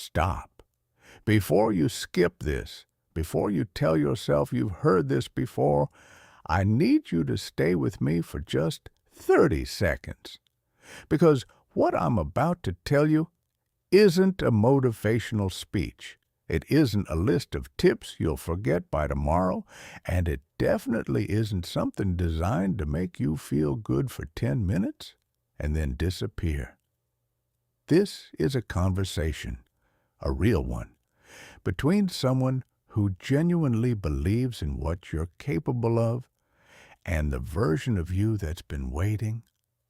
stop. Before you skip this, before you tell yourself you've heard this before, I need you to stay with me for just 30 seconds. Because what I'm about to tell you isn't a motivational speech. It isn't a list of tips you'll forget by tomorrow, and it definitely isn't something designed to make you feel good for 10 minutes and then disappear. This is a conversation, a real one, between someone who genuinely believes in what you're capable of and the version of you that's been waiting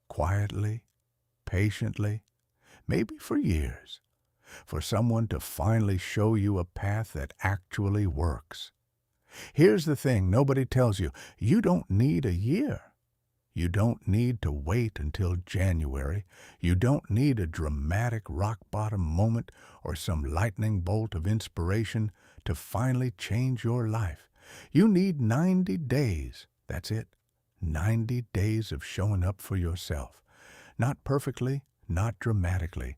quietly, patiently, maybe for years, for someone to finally show you a path that actually works. Here's the thing nobody tells you. You don't need a year. You don't need to wait until January. You don't need a dramatic rock-bottom moment or some lightning bolt of inspiration to finally change your life. You need 90 days. That's it. 90 days of showing up for yourself. Not perfectly, not dramatically,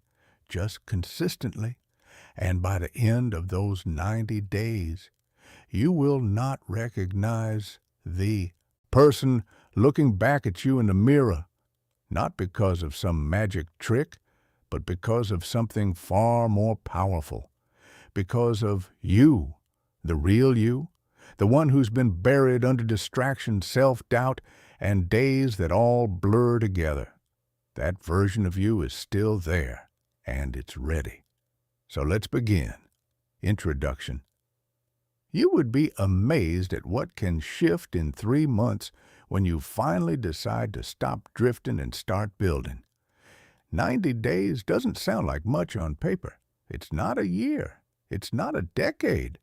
just consistently. And by the end of those 90 days, you will not recognize the person looking back at you in the mirror, not because of some magic trick, but because of something far more powerful, because of you, the real you, the one who's been buried under distraction, self-doubt, and days that all blur together. That version of you is still there, and it's ready. So let's begin. Introduction. You would be amazed at what can shift in 3 months when you finally decide to stop drifting and start building. 90 days doesn't sound like much on paper. It's not a year. It's not a decade.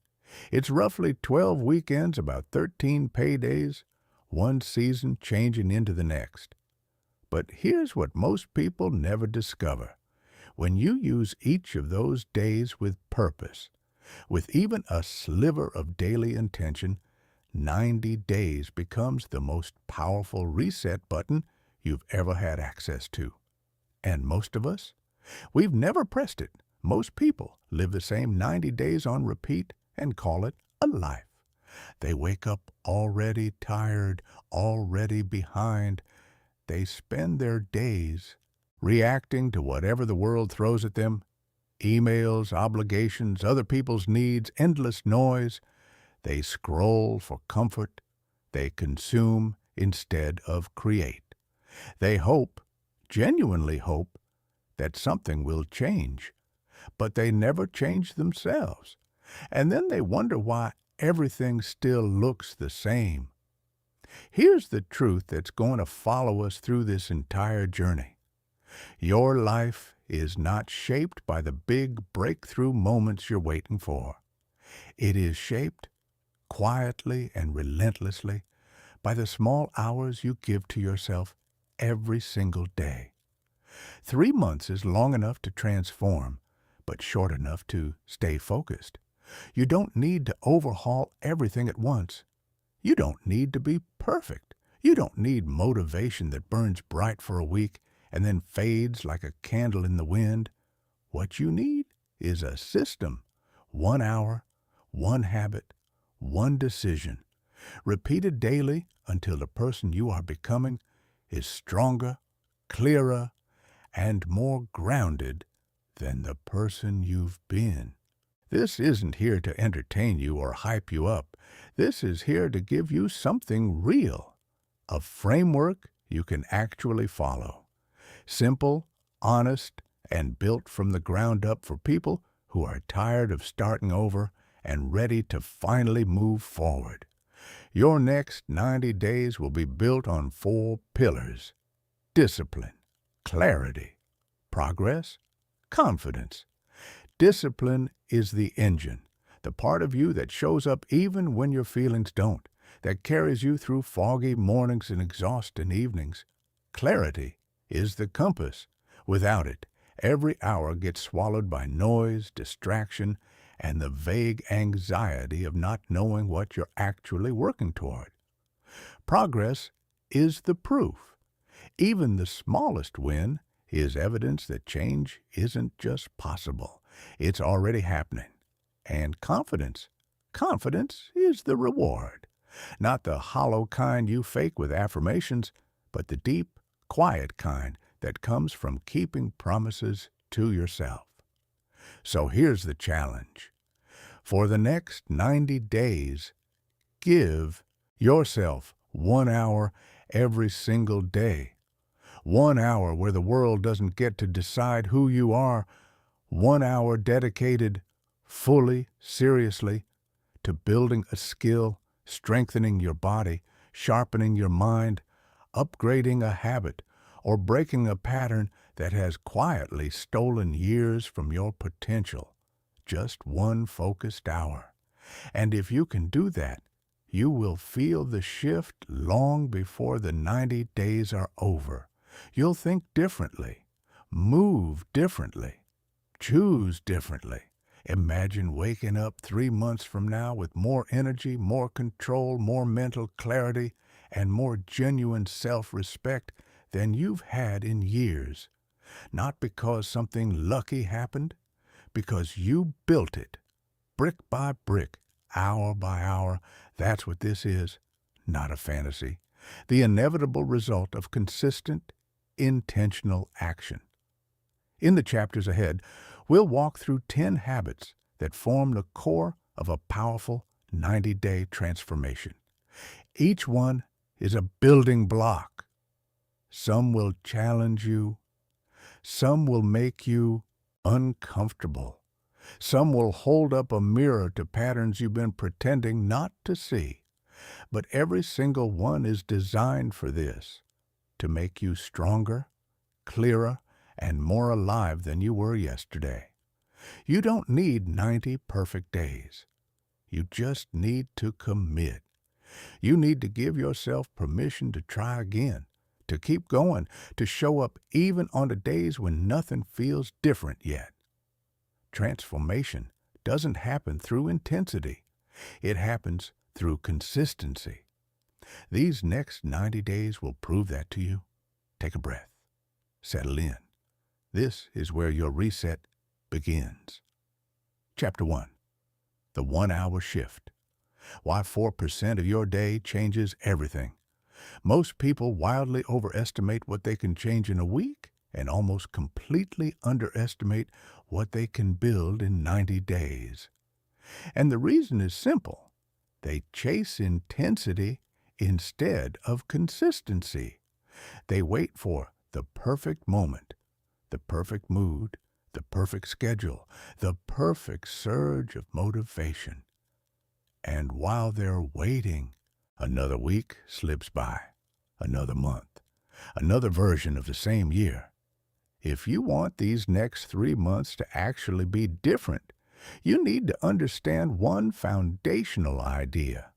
It's roughly 12 weekends, about 13 paydays, one season changing into the next. But here's what most people never discover. When you use each of those days with purpose, with even a sliver of daily intention, 90 days becomes the most powerful reset button you've ever had access to. And most of us, we've never pressed it. Most people live the same 90 days on repeat and call it a life. They wake up already tired, already behind. They spend their days reacting to whatever the world throws at them, emails, obligations, other people's needs, endless noise. They scroll for comfort. They consume instead of create. They hope, genuinely hope, that something will change, but they never change themselves. And then they wonder why everything still looks the same. Here's the truth that's going to follow us through this entire journey. Your life is not shaped by the big breakthrough moments you're waiting for. It is shaped quietly and relentlessly by the small hours you give to yourself every single day. 3 months is long enough to transform, but short enough to stay focused. You don't need to overhaul everything at once. You don't need to be perfect. You don't need motivation that burns bright for a week and then fades like a candle in the wind. What you need is a system. 1 hour, one habit, one decision, repeated daily until the person you are becoming is stronger, clearer, and more grounded than the person you've been. This isn't here to entertain you or hype you up. This is here to give you something real, a framework you can actually follow. Simple, honest, and built from the ground up for people who are tired of starting over and ready to finally move forward. Your next 90 days will be built on 4 pillars: discipline, clarity, progress, confidence. Discipline is the engine, the part of you that shows up even when your feelings don't, that carries you through foggy mornings and exhausting evenings. Clarity is the compass. Without it, every hour gets swallowed by noise, distraction, and the vague anxiety of not knowing what you're actually working toward. Progress is the proof. Even the smallest win is evidence that change isn't just possible. It's already happening. And confidence is the reward. Not the hollow kind you fake with affirmations, but the deep, quiet kind that comes from keeping promises to yourself. So here's the challenge. For the next 90 days, give yourself 1 hour every single day. 1 hour where the world doesn't get to decide who you are. 1 hour dedicated fully, seriously, to building a skill, strengthening your body, sharpening your mind, upgrading a habit, or breaking a pattern that has quietly stolen years from your potential. Just one focused hour. And if you can do that, you will feel the shift long before the 90 days are over. You'll think differently, move differently, choose differently. Imagine waking up 3 months from now with more energy, more control, more mental clarity, and more genuine self-respect than you've had in years. Not because something lucky happened, because you built it, brick by brick, hour by hour. That's what this is, not a fantasy. The inevitable result of consistent, intentional action. In the chapters ahead, we'll walk through 10 habits that form the core of a powerful 90-day transformation. Each one is a building block. Some will challenge you. Some will make you uncomfortable. Some will hold up a mirror to patterns you've been pretending not to see. But every single one is designed for this, to make you stronger, clearer, and more alive than you were yesterday. You don't need 90 perfect days. You just need to commit. You need to give yourself permission to try again, to keep going, to show up even on the days when nothing feels different yet. Transformation doesn't happen through intensity. It happens through consistency. These next 90 days will prove that to you. Take a breath. Settle in. This is where your reset begins. Chapter 1. The 1 hour shift. Why 4% of your day changes everything. Most people wildly overestimate what they can change in a week and almost completely underestimate what they can build in 90 days. And the reason is simple. They chase intensity instead of consistency. They wait for the perfect moment, the perfect mood, the perfect schedule, the perfect surge of motivation. And while they're waiting, another week slips by, another month, another version of the same year. If you want these next 3 months to actually be different, you need to understand one foundational idea,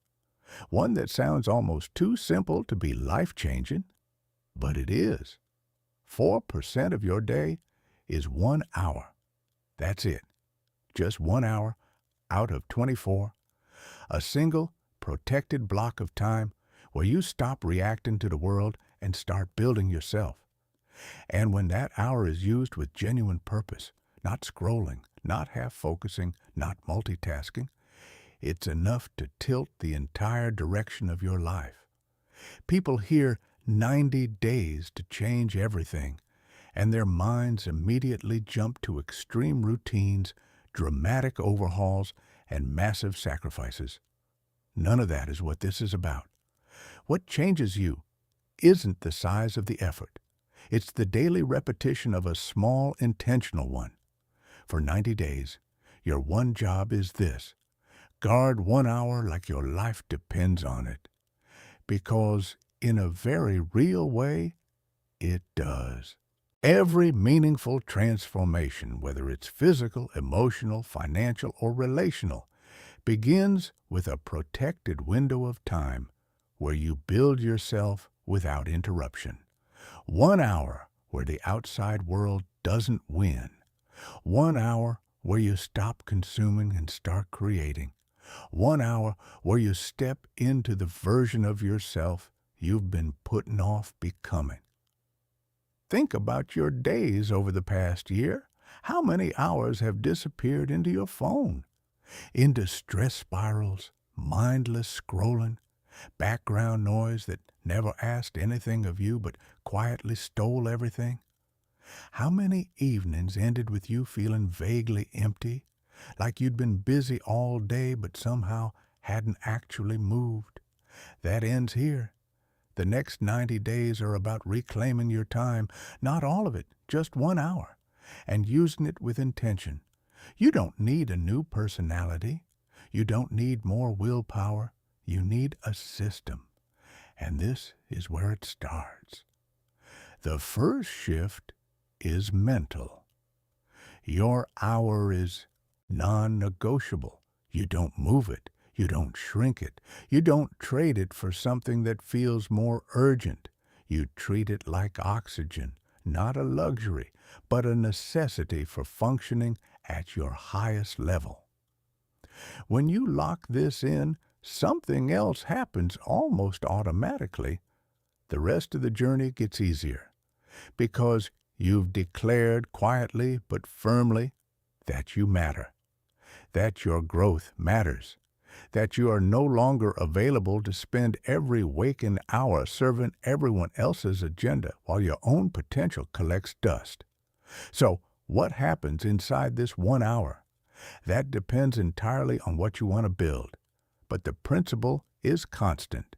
one that sounds almost too simple to be life-changing, but it is. 4% of your day is 1 hour. That's it. Just 1 hour out of 24. A single, protected block of time where you stop reacting to the world and start building yourself. And when that hour is used with genuine purpose, not scrolling, not half-focusing, not multitasking, it's enough to tilt the entire direction of your life. People hear 90 days to change everything, and their minds immediately jump to extreme routines, dramatic overhauls, and massive sacrifices. None of that is what this is about. What changes you isn't the size of the effort. It's the daily repetition of a small, intentional one. For 90 days, your one job is this: guard 1 hour like your life depends on it. Because in a very real way, it does. Every meaningful transformation, whether it's physical, emotional, financial, or relational, begins with a protected window of time where you build yourself without interruption. 1 hour where the outside world doesn't win. 1 hour where you stop consuming and start creating. 1 hour where you step into the version of yourself you've been putting off becoming. Think about your days over the past year. How many hours have disappeared into your phone, into stress spirals, mindless scrolling, background noise that never asked anything of you but quietly stole everything? How many evenings ended with you feeling vaguely empty, like you'd been busy all day but somehow hadn't actually moved? That ends here. The next 90 days are about reclaiming your time, not all of it, just 1 hour, and using it with intention. You don't need a new personality. You don't need more willpower. You need a system. And this is where it starts. The first shift is mental. Your hour is non-negotiable. You don't move it. You don't shrink it. You don't trade it for something that feels more urgent. You treat it like oxygen, not a luxury, but a necessity for functioning at your highest level. When you lock this in, something else happens almost automatically. The rest of the journey gets easier because you've declared quietly but firmly that you matter, that your growth matters, that you are no longer available to spend every waking hour serving everyone else's agenda while your own potential collects dust. So, what happens inside this 1 hour? That depends entirely on what you want to build. But the principle is constant.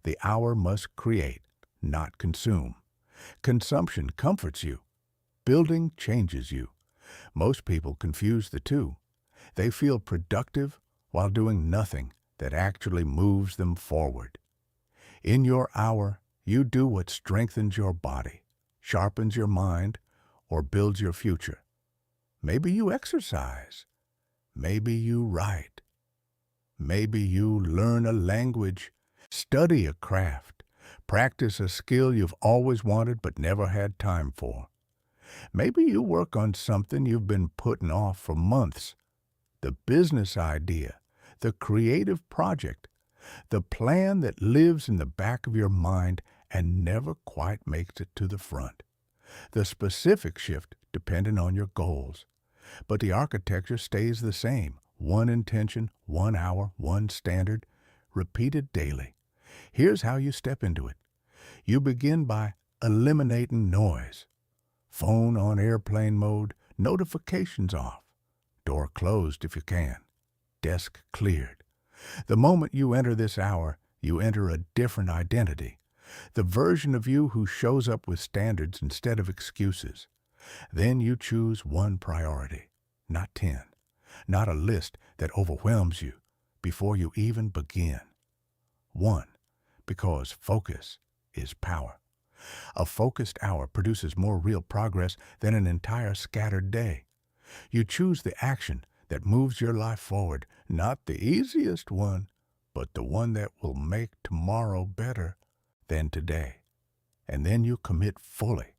The hour must create, not consume. Consumption comforts you. Building changes you. Most people confuse the two. They feel productive while doing nothing that actually moves them forward. In your hour, you do what strengthens your body, sharpens your mind, or builds your future. Maybe you exercise. Maybe you write. Maybe you learn a language, study a craft, practice a skill you've always wanted but never had time for. Maybe you work on something you've been putting off for months. The business idea, the creative project, the plan that lives in the back of your mind and never quite makes it to the front. The specific shift depending on your goals. But the architecture stays the same. One intention, 1 hour, one standard, repeated daily. Here's how you step into it. You begin by eliminating noise. Phone on airplane mode, notifications off. Door closed if you can. Desk cleared. The moment you enter this hour, you enter a different identity. The version of you who shows up with standards instead of excuses. Then you choose one priority, not 10. Not a list that overwhelms you before you even begin. One, because focus is power. A focused hour produces more real progress than an entire scattered day. You choose the action that moves your life forward, not the easiest one, but the one that will make tomorrow better than today. And then you commit fully.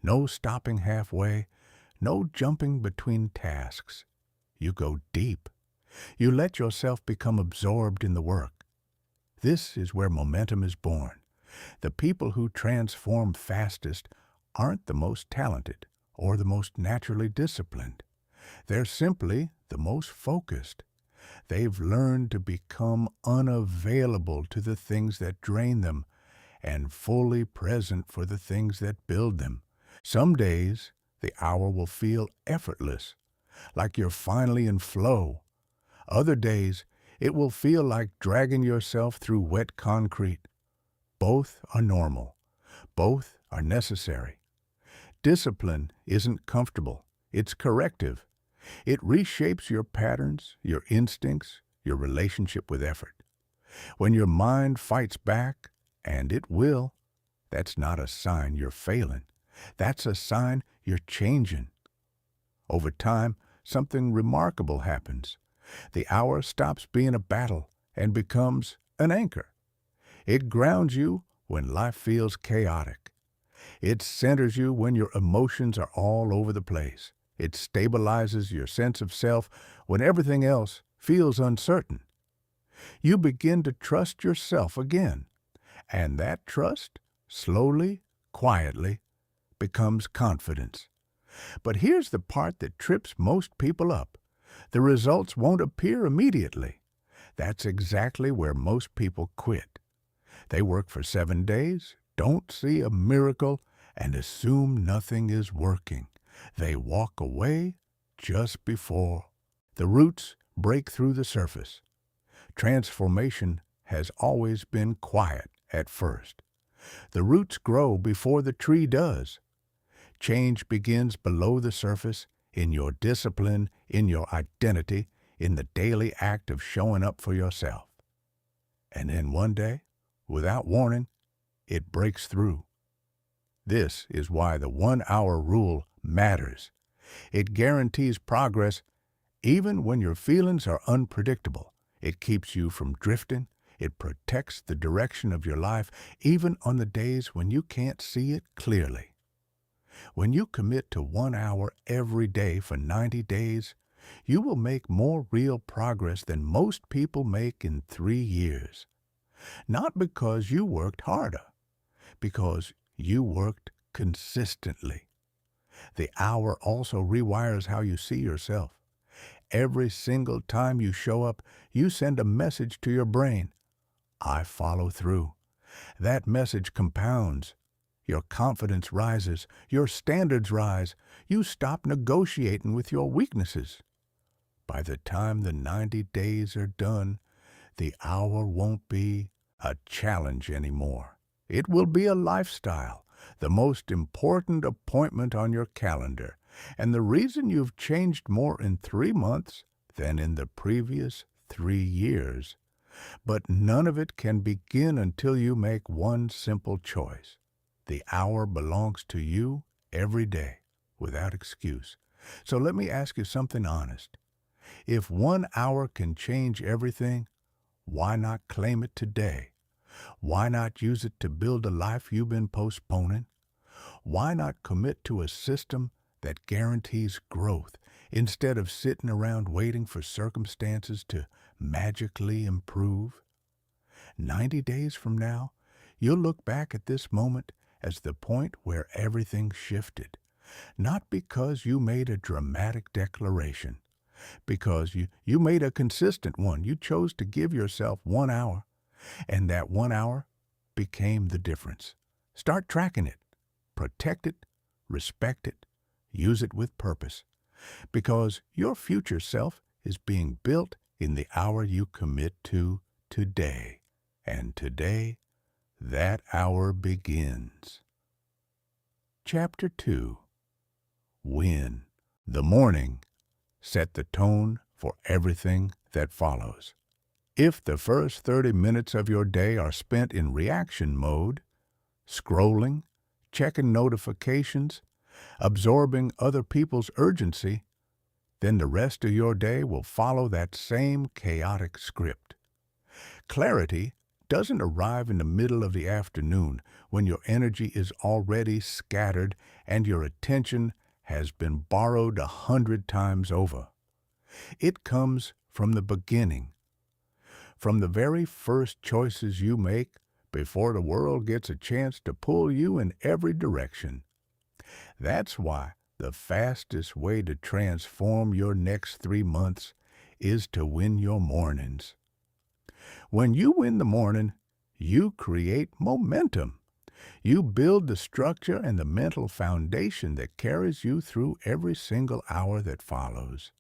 No stopping halfway, no jumping between tasks. You go deep. You let yourself become absorbed in the work. This is where momentum is born. The people who transform fastest aren't the most talented or the most naturally disciplined. They're simply the most focused. They've learned to become unavailable to the things that drain them and fully present for the things that build them. Some days, the hour will feel effortless, like you're finally in flow. Other days, it will feel like dragging yourself through wet concrete. Both are normal. Both are necessary. Discipline isn't comfortable. It's corrective. It reshapes your patterns, your instincts, your relationship with effort. When your mind fights back, and it will, that's not a sign you're failing. That's a sign you're changing. Over time, something remarkable happens. The hour stops being a battle and becomes an anchor. It grounds you when life feels chaotic. It centers you when your emotions are all over the place. It stabilizes your sense of self when everything else feels uncertain. You begin to trust yourself again, and that trust, slowly, quietly, becomes confidence. But here's the part that trips most people up. The results won't appear immediately. That's exactly where most people quit. They work for 7 days, don't see a miracle, and assume nothing is working. They walk away just before the roots break through the surface. Transformation has always been quiet at first. The roots grow before the tree does. Change begins below the surface, in your discipline, in your identity, in the daily act of showing up for yourself. And then one day, without warning, it breaks through. This is why the 1-hour rule matters. It guarantees progress even when your feelings are unpredictable. It keeps you from drifting. It protects the direction of your life even on the days when you can't see it clearly. When you commit to 1 hour every day for 90 days, you will make more real progress than most people make in 3 years. Not because you worked harder, because you worked consistently. The hour also rewires how you see yourself. Every single time you show up, you send a message to your brain. I follow through. That message compounds. Your confidence rises. Your standards rise. You stop negotiating with your weaknesses. By the time the 90 days are done, the hour won't be a challenge anymore. It will be a lifestyle, the most important appointment on your calendar, and the reason you've changed more in 3 months than in the previous 3 years. But none of it can begin until you make one simple choice. The hour belongs to you every day, without excuse. So let me ask you something honest. If 1 hour can change everything, why not claim it today? Why not use it to build a life you've been postponing? Why not commit to a system that guarantees growth instead of sitting around waiting for circumstances to magically improve? 90 days from now, you'll look back at this moment as the point where everything shifted. Not because you made a dramatic declaration, because you made a consistent one. You chose to give yourself 1 hour, and that 1 hour became the difference. Start tracking it. Protect it, respect it, use it with purpose, because your future self is being built in the hour you commit to today. And today, that hour begins. Chapter 2. When the morning set the tone for everything that follows. If the first 30 minutes of your day are spent in reaction mode, scrolling, checking notifications, absorbing other people's urgency, then the rest of your day will follow that same chaotic script. Clarity doesn't arrive in the middle of the afternoon when your energy is already scattered and your attention has been borrowed 100 times over. It comes from the beginning, from the very first choices you make before the world gets a chance to pull you in every direction. That's why the fastest way to transform your next 3 months is to win your mornings. When you win the morning, you create momentum. You build the structure and the mental foundation that carries you through every single hour that follows.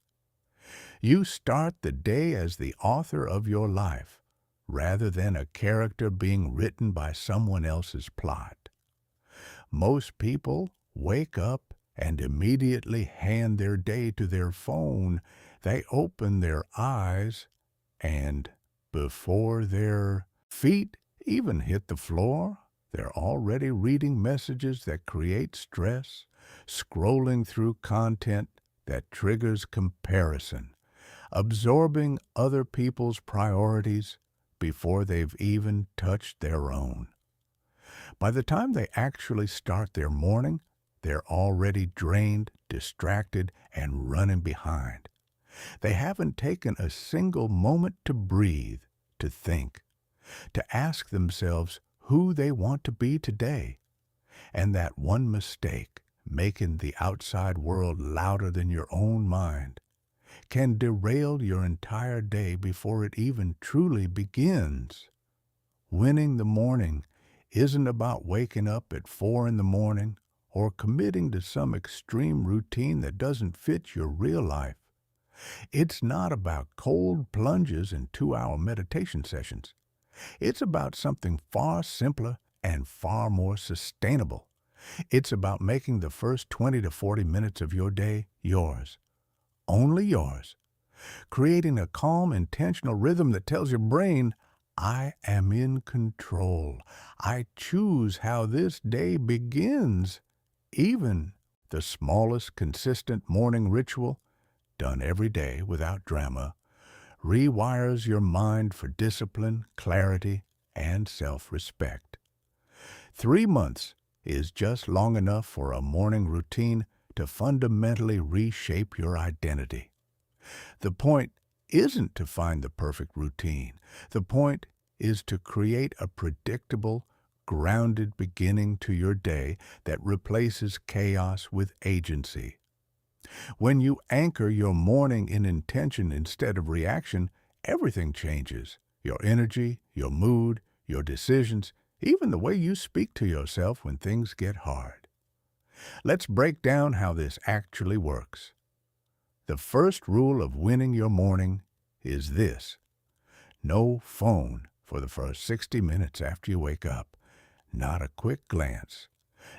You start the day as the author of your life, rather than a character being written by someone else's plot. Most people wake up and immediately hand their day to their phone. They open their eyes, and before their feet even hit the floor, they're already reading messages that create stress, scrolling through content that triggers comparison, absorbing other people's priorities before they've even touched their own. By the time they actually start their morning, they're already drained, distracted, and running behind. They haven't taken a single moment to breathe, to think, to ask themselves who they want to be today. And that one mistake making the outside world louder than your own mind, can derail your entire day before it even truly begins. Winning the morning isn't about waking up at 4 in the morning or committing to some extreme routine that doesn't fit your real life. It's not about cold plunges and 2-hour meditation sessions. It's about something far simpler and far more sustainable. It's about making the first 20 to 40 minutes of your day yours, only yours, creating a calm, intentional rhythm that tells your brain, I am in control. I choose how this day begins. Even the smallest consistent morning ritual, done every day without drama, rewires your mind for discipline, clarity, and self-respect. 3 months is just long enough for a morning routine to fundamentally reshape your identity. The point isn't to find the perfect routine. The point is to create a predictable, grounded beginning to your day that replaces chaos with agency. When you anchor your morning in intention instead of reaction, everything changes. Your energy, your mood, your decisions, even the way you speak to yourself when things get hard. Let's break down how this actually works. The first rule of winning your morning is this: no phone for the first 60 minutes after you wake up. Not a quick glance.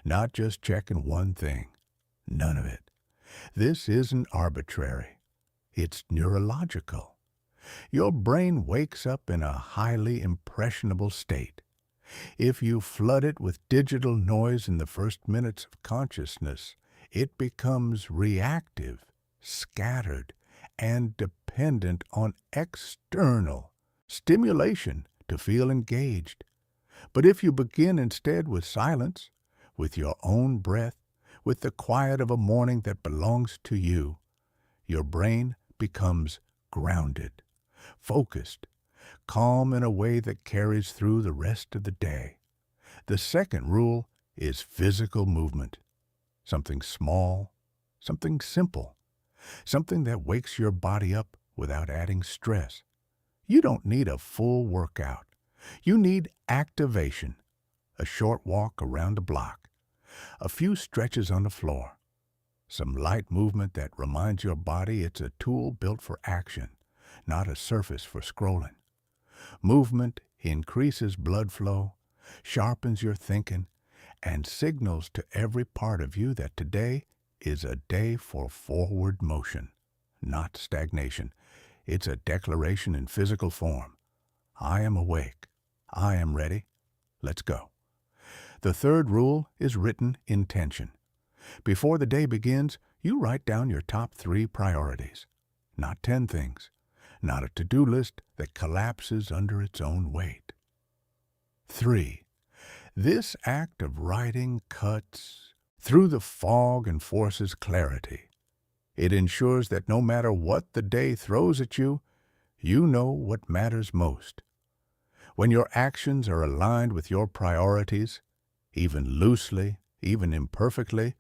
Not just checking one thing. None of it. This isn't arbitrary. It's neurological. Your brain wakes up in a highly impressionable state. If you flood it with digital noise in the first minutes of consciousness, it becomes reactive, scattered, and dependent on external stimulation to feel engaged. But if you begin instead with silence, with your own breath, with the quiet of a morning that belongs to you, your brain becomes grounded, focused, calm in a way that carries through the rest of the day. The second rule is physical movement. Something small, something simple, something that wakes your body up without adding stress. You don't need a full workout. You need activation, a short walk around the block, a few stretches on the floor, some light movement that reminds your body it's a tool built for action, not a surface for scrolling. Movement increases blood flow, sharpens your thinking, and signals to every part of you that today is a day for forward motion, not stagnation. It's a declaration in physical form. I am awake. I am ready. Let's go. The third rule is written intention. Before the day begins, you write down your top 3 priorities. Not 10 things. Not a to-do list that collapses under its own weight. 3. This act of writing cuts through the fog and forces clarity. It ensures that no matter what the day throws at you, you know what matters most. When your actions are aligned with your priorities, even loosely, even imperfectly,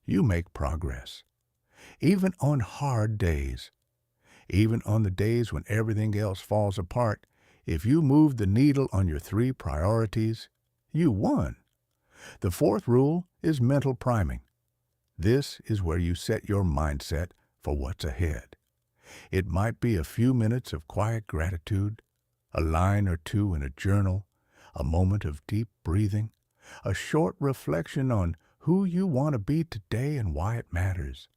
you make progress. Even on hard days, even on the days when everything else falls apart, if you move the needle on your 3 priorities, you won. The fourth rule is mental priming. This is where you set your mindset for what's ahead. It might be a few minutes of quiet gratitude, a line or 2 in a journal, a moment of deep breathing, a short reflection on who you want to be today and why it matters.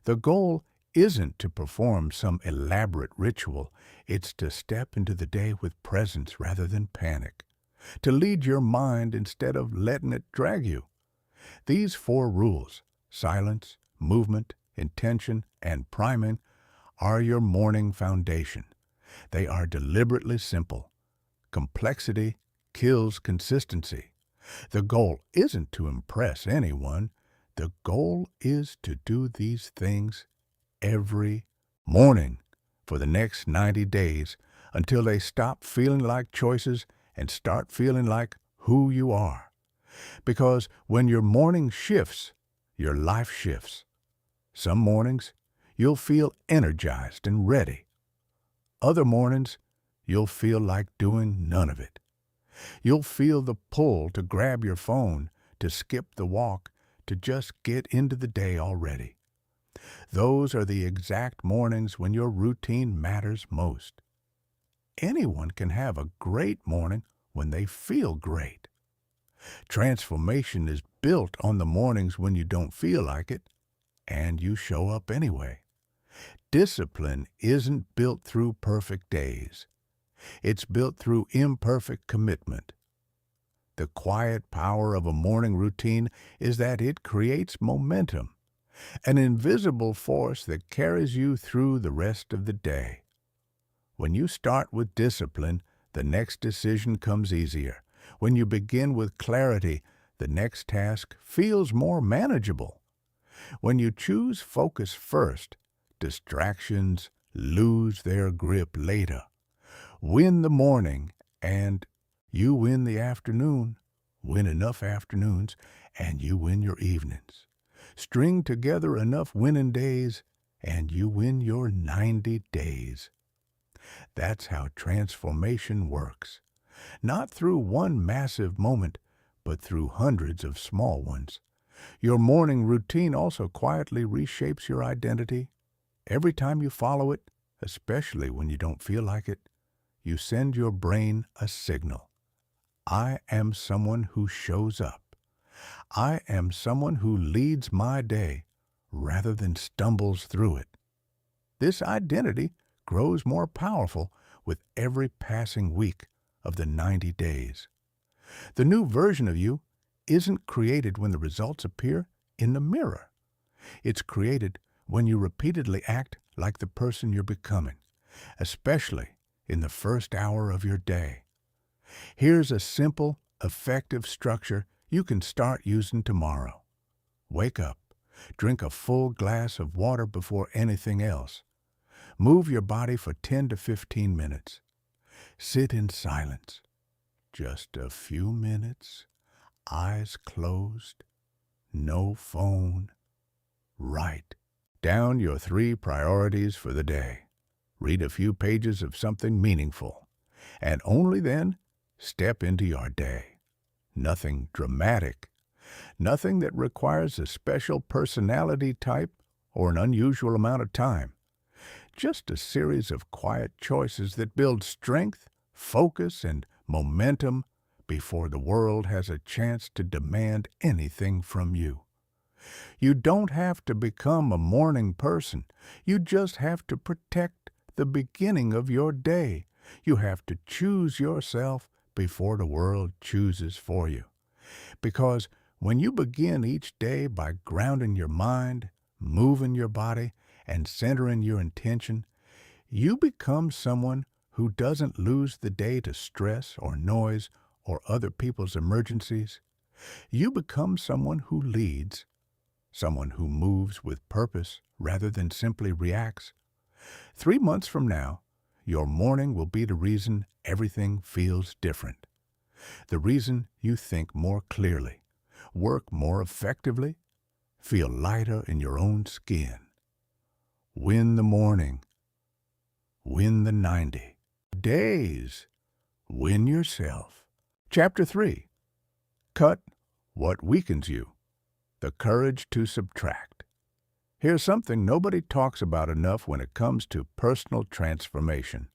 The goal isn't to perform some elaborate ritual. It's to step into the day with presence rather than panic, to lead your mind instead of letting it drag you. These 4 rules, silence, movement, intention, and priming, are your morning foundation. They are deliberately simple. Complexity kills consistency. The goal isn't to impress anyone. The goal is to do these things every morning for the next 90 days until they stop feeling like choices and start feeling like who you are. Because when your morning shifts, your life shifts. Some mornings, you'll feel energized and ready. Other mornings, you'll feel like doing none of it. You'll feel the pull to grab your phone, to skip the walk, to just get into the day already. Those are the exact mornings when your routine matters most. Anyone can have a great morning when they feel great. Transformation is built on the mornings when you don't feel like it, and you show up anyway. Discipline isn't built through perfect days. It's built through imperfect commitment. The quiet power of a morning routine is that it creates momentum, an invisible force that carries you through the rest of the day. When you start with discipline, the next decision comes easier. When you begin with clarity, the next task feels more manageable. When you choose focus first, distractions lose their grip later. Win the morning, and you win the afternoon. Win enough afternoons, and you win your evenings. String together enough winning days, and you win your 90 days. That's how transformation works. Not through one massive moment, but through hundreds of small ones. Your morning routine also quietly reshapes your identity. Every time you follow it, especially when you don't feel like it, you send your brain a signal. I am someone who shows up. I am someone who leads my day rather than stumbles through it. This identity grows more powerful with every passing week of the 90 days. The new version of you isn't created when the results appear in the mirror. It's created when you repeatedly act like the person you're becoming, especially in the first hour of your day. Here's a simple, effective structure you can start using tomorrow. Wake up. Drink a full glass of water before anything else. Move your body for 10 to 15 minutes. Sit in silence. Just a few minutes, eyes closed, no phone. Write down your 3 priorities for the day. Read a few pages of something meaningful, and only then step into your day. Nothing dramatic, nothing that requires a special personality type or an unusual amount of time. Just a series of quiet choices that build strength, focus, and momentum before the world has a chance to demand anything from you. You don't have to become a morning person. You just have to protect the beginning of your day. You have to choose yourself before the world chooses for you. Because when you begin each day by grounding your mind, moving your body, and centering your intention, you become someone who doesn't lose the day to stress or noise or other people's emergencies. You become someone who leads, someone who moves with purpose rather than simply reacts. 3 months from now, your morning will be the reason everything feels different. The reason you think more clearly, work more effectively, feel lighter in your own skin. Win the morning. Win the 90 days. Win yourself. Chapter 3. Cut what weakens you. The courage to subtract. Here's something nobody talks about enough when it comes to personal transformation.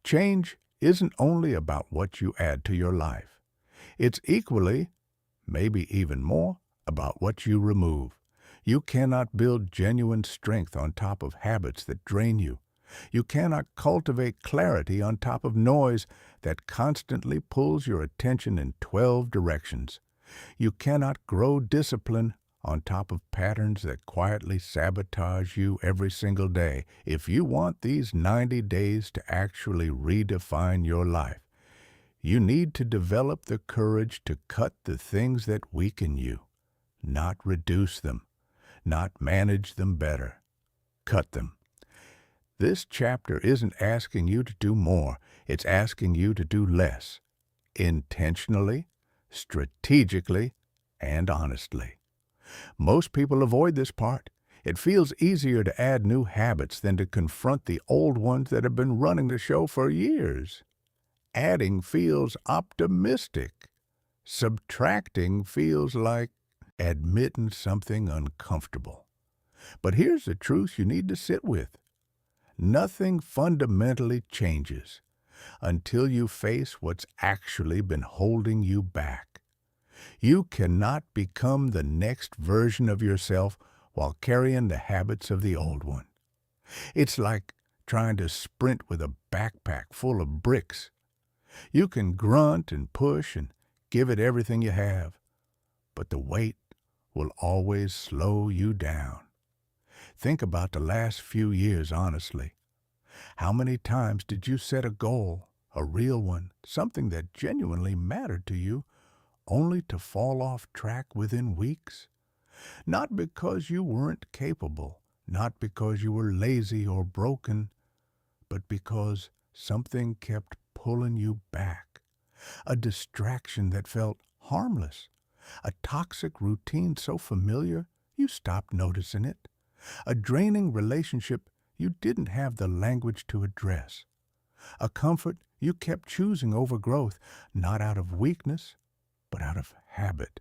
Change isn't only about what you add to your life. It's equally, maybe even more, about what you remove. You cannot build genuine strength on top of habits that drain you. You cannot cultivate clarity on top of noise that constantly pulls your attention in 12 directions. You cannot grow discipline on top of patterns that quietly sabotage you every single day. If you want these 90 days to actually redefine your life, you need to develop the courage to cut the things that weaken you, not reduce them, not manage them better. Cut them. This chapter isn't asking you to do more. It's asking you to do less, intentionally, strategically, and honestly. Most people avoid this part. It feels easier to add new habits than to confront the old ones that have been running the show for years. Adding feels optimistic. Subtracting feels like admitting something uncomfortable. But here's the truth you need to sit with. Nothing fundamentally changes until you face what's actually been holding you back. You cannot become the next version of yourself while carrying the habits of the old one. It's like trying to sprint with a backpack full of bricks. You can grunt and push and give it everything you have, but the weight will always slow you down. Think about the last few years honestly. How many times did you set a goal, a real one, something that genuinely mattered to you, only to fall off track within weeks? Not because you weren't capable, not because you were lazy or broken, but because something kept pulling you back. A distraction that felt harmless. A toxic routine so familiar you stopped noticing it. A draining relationship you didn't have the language to address. A comfort you kept choosing over growth, not out of weakness, but out of habit.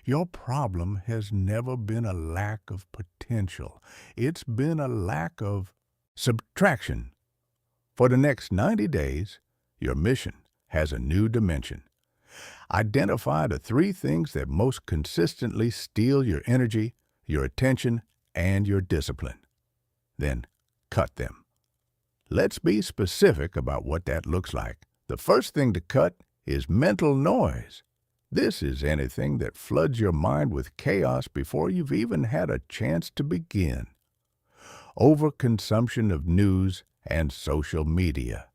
Your problem has never been a lack of potential. It's been a lack of subtraction. For the next 90 days, your mission has a new dimension. Identify the 3 things that most consistently steal your energy, your attention, and your discipline. Then cut them. Let's be specific about what that looks like. The first thing to cut is mental noise. This is anything that floods your mind with chaos before you've even had a chance to begin. Overconsumption of news and social media.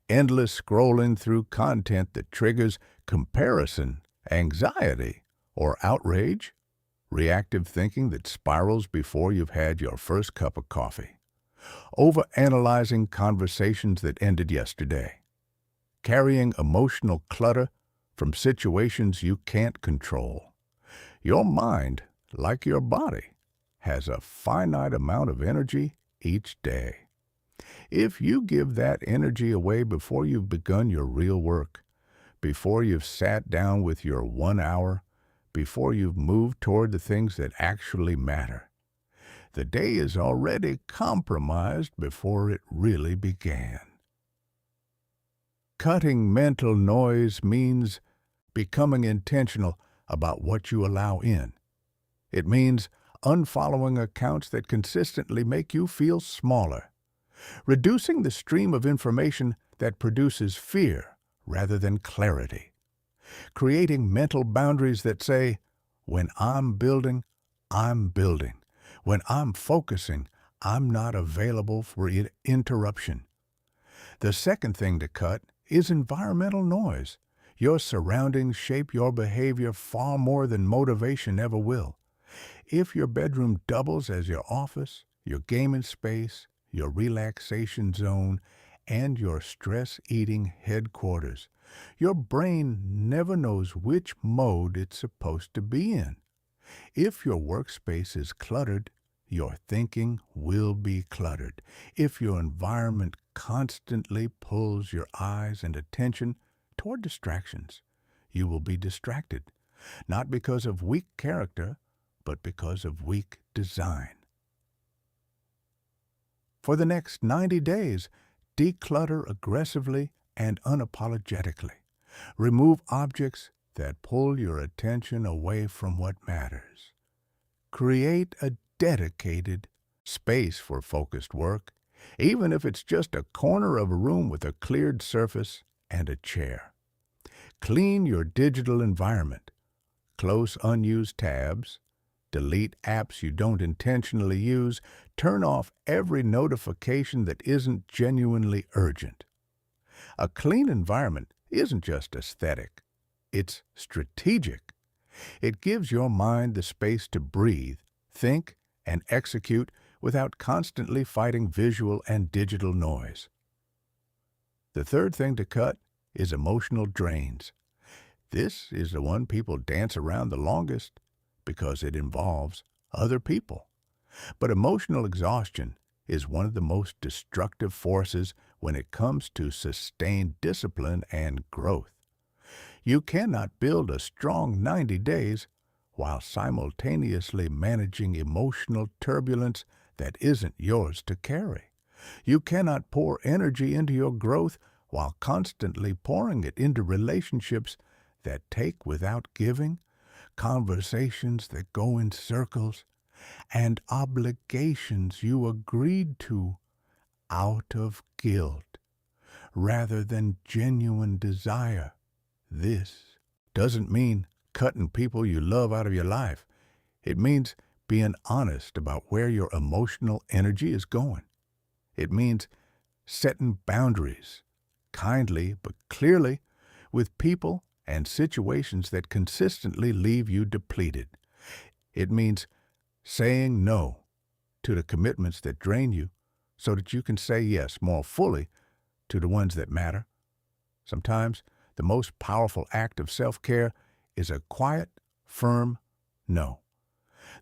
Endless scrolling through content that triggers comparison, anxiety, or outrage. Reactive thinking that spirals before you've had your first cup of coffee. Overanalyzing conversations that ended yesterday. Carrying emotional clutter from situations you can't control. Your mind, like your body, has a finite amount of energy each day. If you give that energy away before you've begun your real work, before you've sat down with your 1 hour, before you've moved toward the things that actually matter, the day is already compromised before it really began. Cutting mental noise means becoming intentional about what you allow in. It means unfollowing accounts that consistently make you feel smaller. Reducing the stream of information that produces fear rather than clarity. Creating mental boundaries that say, when I'm building, I'm building. When I'm focusing, I'm not available for interruption. The second thing to cut is environmental noise. Your surroundings shape your behavior far more than motivation ever will. If your bedroom doubles as your office, your gaming space, your relaxation zone, and your stress-eating headquarters, your brain never knows which mode it's supposed to be in. If your workspace is cluttered, your thinking will be cluttered. If your environment constantly pulls your eyes and attention toward distractions, you will be distracted, not because of weak character, but because of weak design. For the next 90 days, declutter aggressively and unapologetically. Remove objects that pull your attention away from what matters. Create a dedicated space for focused work, even if it's just a corner of a room with a cleared surface and a chair. Clean your digital environment. Close unused tabs. Delete apps you don't intentionally use. Turn off every notification that isn't genuinely urgent. A clean environment isn't just aesthetic. It's strategic. It gives your mind the space to breathe, think, and execute without constantly fighting visual and digital noise. The third thing to cut is emotional drains. This is the one people dance around the longest. because it involves other people. But emotional exhaustion is one of the most destructive forces when it comes to sustained discipline and growth. You cannot build a strong 90 days while simultaneously managing emotional turbulence that isn't yours to carry. You cannot pour energy into your growth while constantly pouring it into relationships that take without giving, conversations that go in circles, and obligations you agreed to out of guilt rather than genuine desire. This doesn't mean cutting people you love out of your life. It means being honest about where your emotional energy is going. It means setting boundaries, kindly but clearly, with people and situations that consistently leave you depleted. It means saying no to the commitments that drain you so that you can say yes more fully to the ones that matter. Sometimes the most powerful act of self-care is a quiet, firm no.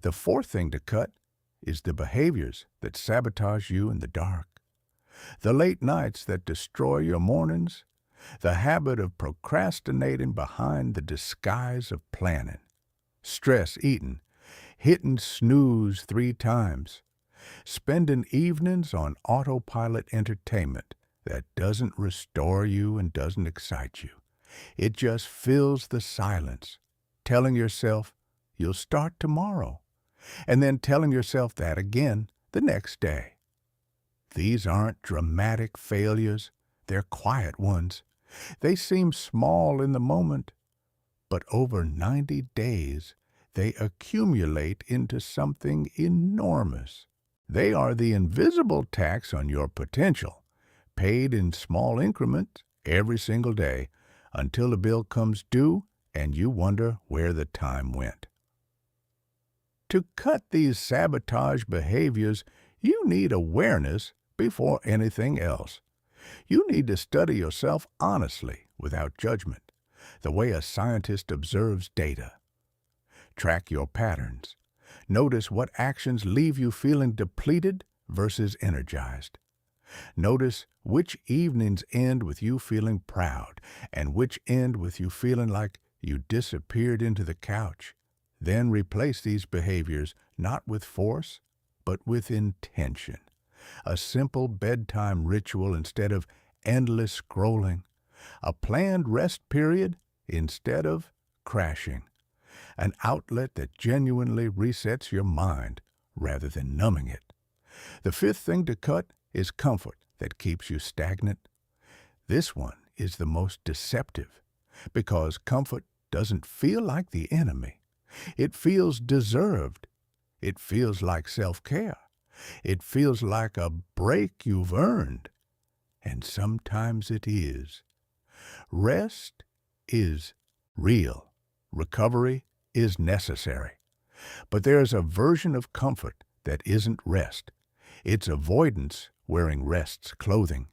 The fourth thing to cut is the behaviors that sabotage you in the dark. The late nights that destroy your mornings, the habit of procrastinating behind the disguise of planning, stress eating, hitting snooze 3 times, spending evenings on autopilot entertainment that doesn't restore you and doesn't excite you. It just fills the silence, telling yourself you'll start tomorrow, and then telling yourself that again the next day. These aren't dramatic failures, they're quiet ones. They seem small in the moment, but over 90 days, they accumulate into something enormous. They are the invisible tax on your potential, paid in small increments every single day until the bill comes due and you wonder where the time went. To cut these sabotage behaviors, you need awareness before anything else. You need to study yourself honestly, without judgment, the way a scientist observes data. Track your patterns. Notice what actions leave you feeling depleted versus energized. Notice which evenings end with you feeling proud and which end with you feeling like you disappeared into the couch. Then replace these behaviors not with force, but with intention. A simple bedtime ritual instead of endless scrolling. A planned rest period instead of crashing. An outlet that genuinely resets your mind rather than numbing it. The fifth thing to cut is comfort that keeps you stagnant. This one is the most deceptive because comfort doesn't feel like the enemy. It feels deserved. It feels like self-care. It feels like a break you've earned. And sometimes it is. Rest is real. Recovery is necessary. But there's a version of comfort that isn't rest. It's avoidance wearing rest's clothing.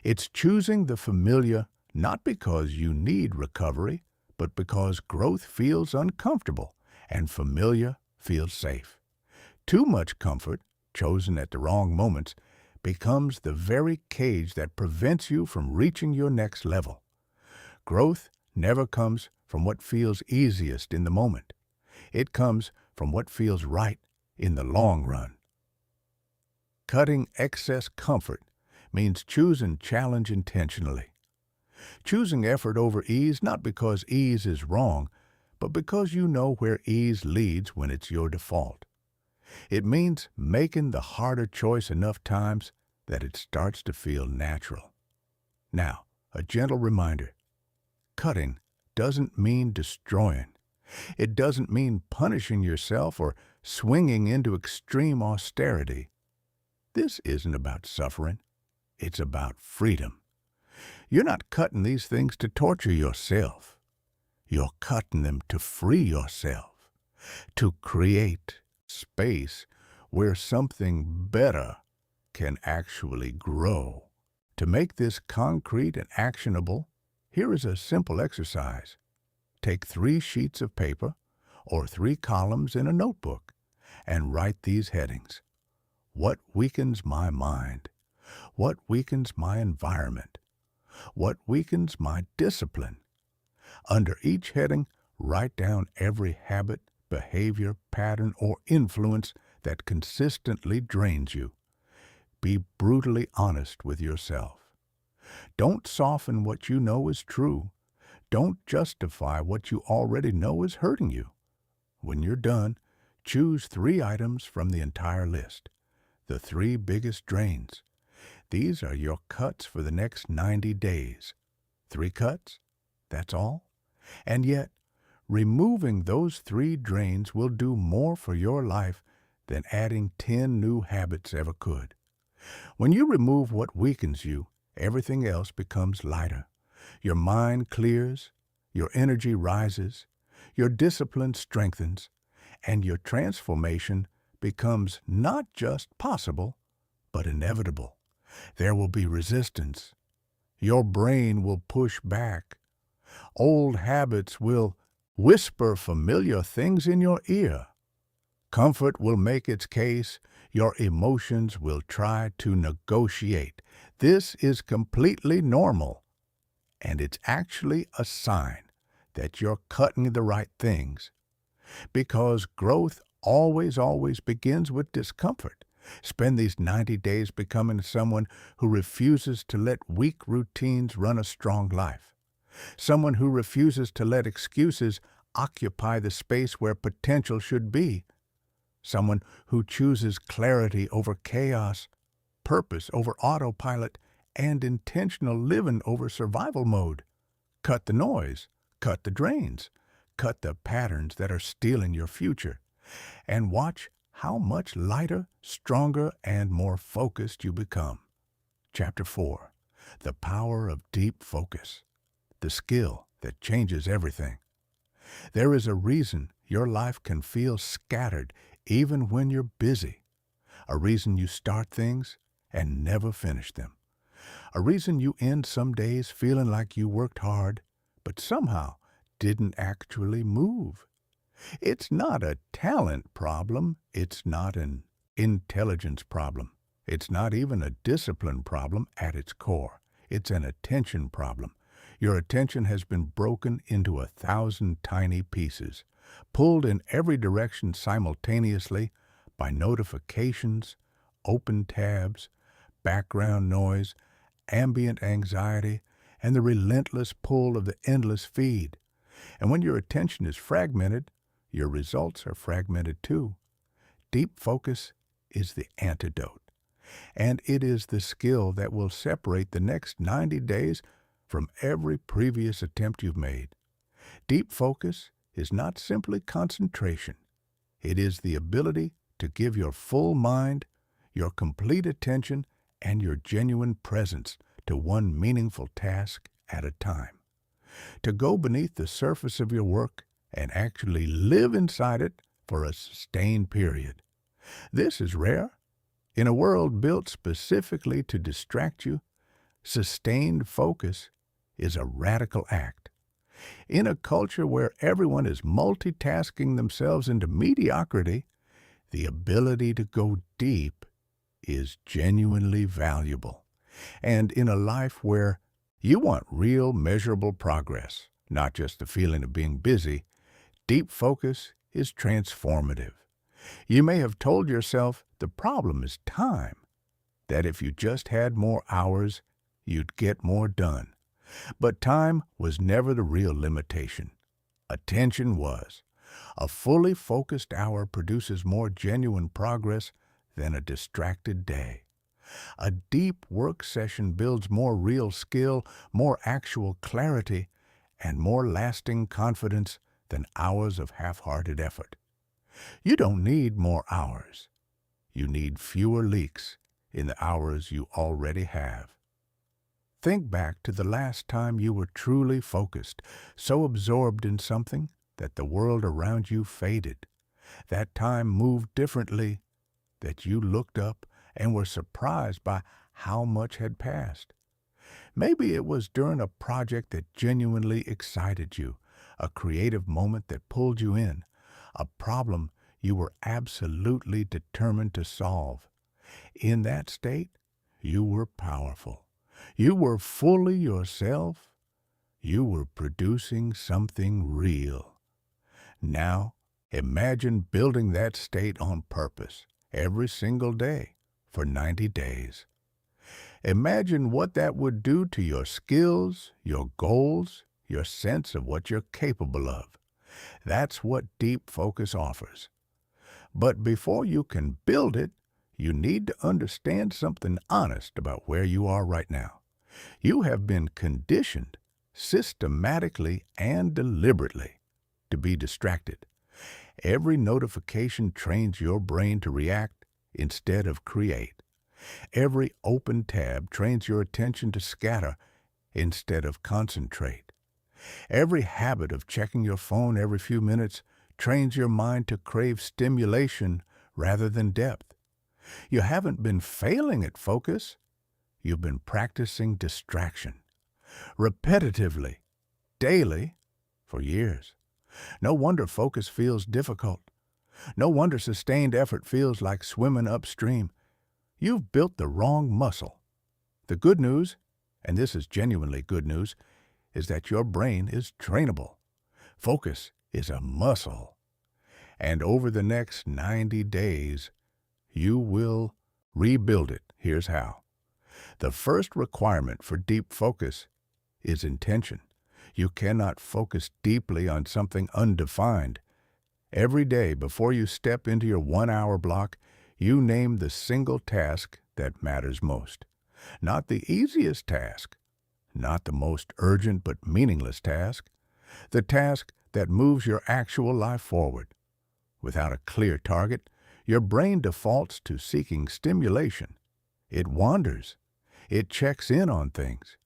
It's choosing the familiar not because you need recovery, but because growth feels uncomfortable and familiar feels safe. Too much comfort, chosen at the wrong moments, becomes the very cage that prevents you from reaching your next level. Growth never comes from what feels easiest in the moment. It comes from what feels right in the long run. Cutting excess comfort means choosing challenge intentionally. Choosing effort over ease not because ease is wrong, but because you know where ease leads when it's your default. It means making the harder choice enough times that it starts to feel natural. Now, a gentle reminder. Cutting doesn't mean destroying. It doesn't mean punishing yourself or swinging into extreme austerity. This isn't about suffering. It's about freedom. You're not cutting these things to torture yourself. You're cutting them to free yourself, to create space where something better can actually grow. To make this concrete and actionable, here is a simple exercise. Take 3 sheets of paper, or 3 columns in a notebook and write these headings. What weakens my mind? What weakens my environment? What weakens my discipline? Under each heading, write down every habit, behavior, pattern, or influence that consistently drains you. Be brutally honest with yourself. Don't soften what you know is true. Don't justify what you already know is hurting you. When you're done, choose 3 items from the entire list. The 3 biggest drains. These are your cuts for the next 90 days. 3 cuts? That's all? And yet, removing those 3 drains will do more for your life than adding 10 new habits ever could. When you remove what weakens you, everything else becomes lighter. Your mind clears, your energy rises, your discipline strengthens, and your transformation becomes not just possible, but inevitable. There will be resistance. Your brain will push back. Old habits will whisper familiar things in your ear. Comfort will make its case. Your emotions will try to negotiate. This is completely normal, and it's actually a sign that you're cutting the right things, because growth always begins with discomfort. Spend these 90 days becoming someone who refuses to let weak routines run a strong life. Someone who refuses to let excuses occupy the space where potential should be. Someone who chooses clarity over chaos, purpose over autopilot, and intentional living over survival mode. Cut the noise, cut the drains, cut the patterns that are stealing your future, and watch how much lighter, stronger, and more focused you become. Chapter 4. The Power of Deep Focus. The skill that changes everything. There is a reason your life can feel scattered even when you're busy. A reason you start things and never finish them. A reason you end some days feeling like you worked hard, but somehow didn't actually move. It's not a talent problem. It's not an intelligence problem. It's not even a discipline problem at its core. It's an attention problem. Your attention has been broken into 1,000 tiny pieces, pulled in every direction simultaneously by notifications, open tabs, background noise, ambient anxiety, and the relentless pull of the endless feed. And when your attention is fragmented, your results are fragmented too. Deep focus is the antidote, and it is the skill that will separate the next 90 days from every previous attempt you've made. Deep focus is not simply concentration. It is the ability to give your full mind, your complete attention, and your genuine presence to one meaningful task at a time. To go beneath the surface of your work and actually live inside it for a sustained period. This is rare. In a world built specifically to distract you, sustained focus is a radical act. In a culture where everyone is multitasking themselves into mediocrity, the ability to go deep is genuinely valuable. And in a life where you want real, measurable progress, not just the feeling of being busy, deep focus is transformative. You may have told yourself the problem is time, that if you just had more hours, you'd get more done. But time was never the real limitation. Attention was. A fully focused hour produces more genuine progress than a distracted day. A deep work session builds more real skill, more actual clarity, and more lasting confidence than hours of half-hearted effort. You don't need more hours. You need fewer leaks in the hours you already have. Think back to the last time you were truly focused, so absorbed in something that the world around you faded. That time moved differently, that you looked up and were surprised by how much had passed. Maybe it was during a project that genuinely excited you, a creative moment that pulled you in, a problem you were absolutely determined to solve. In that state, you were powerful. You were fully yourself. You were producing something real. Now, imagine building that state on purpose every single day for 90 days. Imagine what that would do to your skills, your goals, your sense of what you're capable of. That's what deep focus offers. But before you can build it, you need to understand something honest about where you are right now. You have been conditioned, systematically and deliberately, to be distracted. Every notification trains your brain to react instead of create. Every open tab trains your attention to scatter instead of concentrate. Every habit of checking your phone every few minutes trains your mind to crave stimulation rather than depth. You haven't been failing at focus. You've been practicing distraction. Repetitively, daily, for years. No wonder focus feels difficult. No wonder sustained effort feels like swimming upstream. You've built the wrong muscle. The good news, and this is genuinely good news, is that your brain is trainable. Focus is a muscle. And over the next 90 days, you will rebuild it. Here's how. The first requirement for deep focus is intention. You cannot focus deeply on something undefined. Every day before you step into your 1-hour block, you name the single task that matters most. Not the easiest task, not the most urgent but meaningless task, the task that moves your actual life forward. Without a clear target, your brain defaults to seeking stimulation. It wanders. It checks in on things.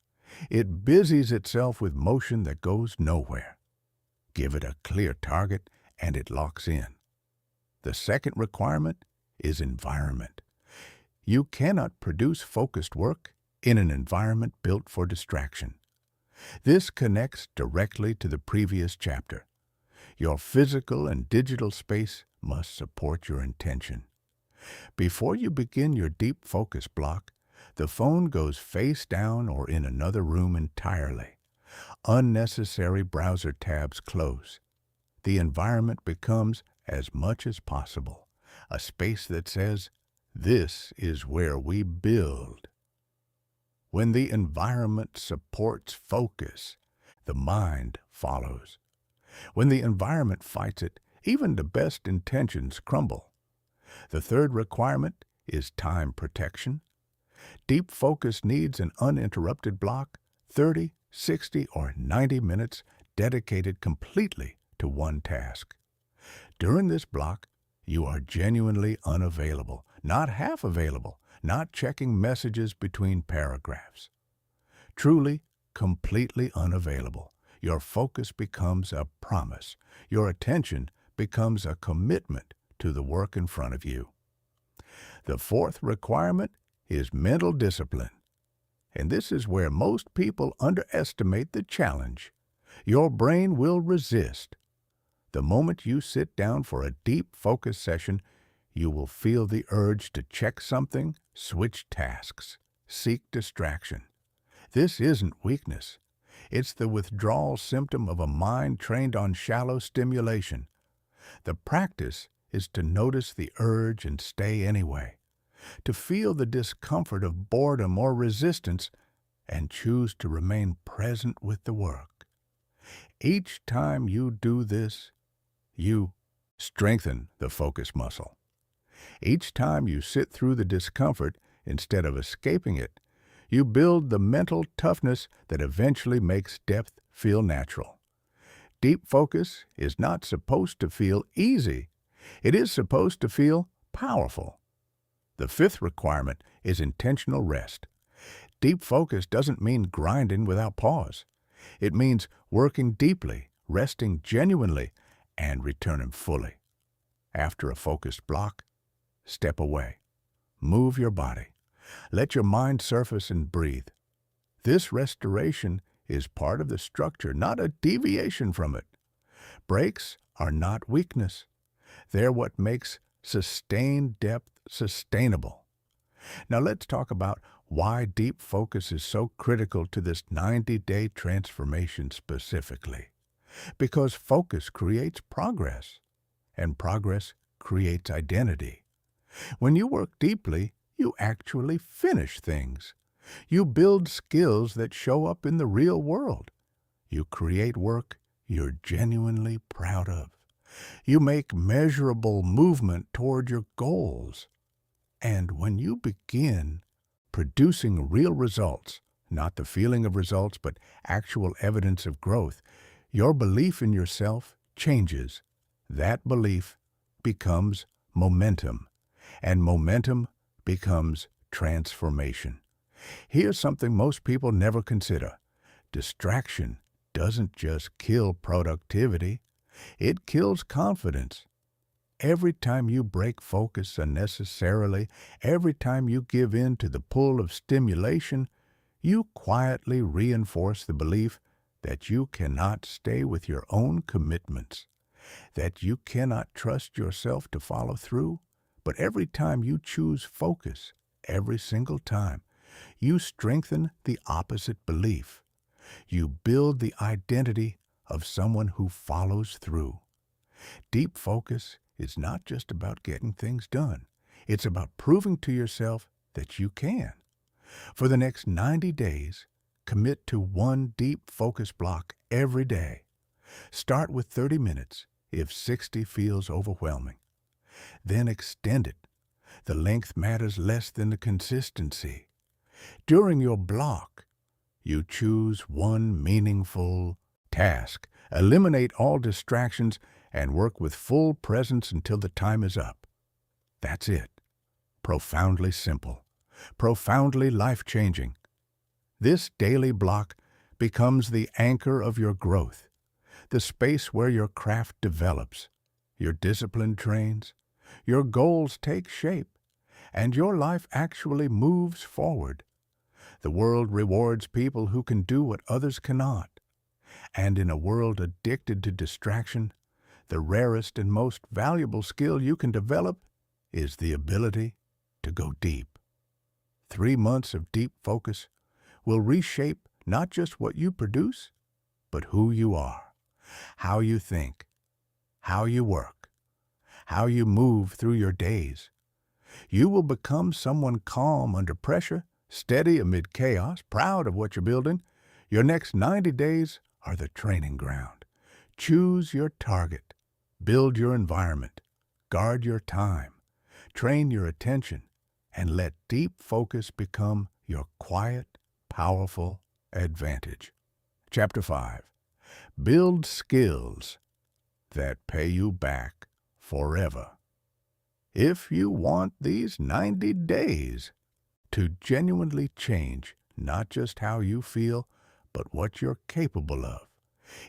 It busies itself with motion that goes nowhere. Give it a clear target and it locks in. The second requirement is environment. You cannot produce focused work in an environment built for distraction. This connects directly to the previous chapter. Your physical and digital space must support your intention. Before you begin your deep focus block, the phone goes face down or in another room entirely. Unnecessary browser tabs close. The environment becomes, as much as possible, a space that says, "This is where we build." When the environment supports focus, the mind follows. When the environment fights it, even the best intentions crumble. The third requirement is time protection. Deep focus needs an uninterrupted block, 30, 60, or 90 minutes dedicated completely to one task. During this block, you are genuinely unavailable, not half available, not checking messages between paragraphs. Truly, completely unavailable. Your focus becomes a promise. Your attention becomes a commitment to the work in front of you. The fourth requirement is mental discipline. And this is where most people underestimate the challenge. Your brain will resist. The moment you sit down for a deep focus session, you will feel the urge to check something, switch tasks, seek distraction. This isn't weakness. It's the withdrawal symptom of a mind trained on shallow stimulation. The practice is to notice the urge and stay anyway, to feel the discomfort of boredom or resistance and choose to remain present with the work. Each time you do this, you strengthen the focus muscle. Each time you sit through the discomfort instead of escaping it, you build the mental toughness that eventually makes depth feel natural. Deep focus is not supposed to feel easy. It is supposed to feel powerful. The fifth requirement is intentional rest. Deep focus doesn't mean grinding without pause. It means working deeply, resting genuinely, and returning fully. After a focused block, step away. Move your body. Let your mind surface and breathe. This restoration is part of the structure, not a deviation from it. Breaks are not weakness. They're what makes sustained depth sustainable. Now let's talk about why deep focus is so critical to this 90-day transformation specifically. Because focus creates progress, and progress creates identity. When you work deeply, you actually finish things. You build skills that show up in the real world. You create work you're genuinely proud of. You make measurable movement toward your goals. And when you begin producing real results, not the feeling of results, but actual evidence of growth, your belief in yourself changes. That belief becomes momentum, and momentum becomes transformation. Here's something most people never consider. Distraction doesn't just kill productivity, it kills confidence. Every time you break focus unnecessarily, every time you give in to the pull of stimulation, you quietly reinforce the belief that you cannot stay with your own commitments, that you cannot trust yourself to follow through. But every time you choose focus, every single time, you strengthen the opposite belief. You build the identity of someone who follows through. Deep focus is not just about getting things done. It's about proving to yourself that you can. For the next 90 days, commit to one deep focus block every day. Start with 30 minutes if 60 feels overwhelming. Then extend it. The length matters less than the consistency. During your block, you choose one meaningful task. Eliminate all distractions and work with full presence until the time is up. That's it. Profoundly simple. Profoundly life-changing. This daily block becomes the anchor of your growth, the space where your craft develops, your discipline trains, your goals take shape, and your life actually moves forward. The world rewards people who can do what others cannot. And in a world addicted to distraction, the rarest and most valuable skill you can develop is the ability to go deep. 3 months of deep focus will reshape not just what you produce, but who you are, how you think, how you work, how you move through your days. You will become someone calm under pressure, steady amid chaos, proud of what you're building. Your next 90 days are the training ground. Choose your target, build your environment, guard your time, train your attention, and let deep focus become your quiet, powerful advantage. Chapter 5. Build skills that pay you back forever. If you want these 90 days to genuinely change not just how you feel, but what you're capable of,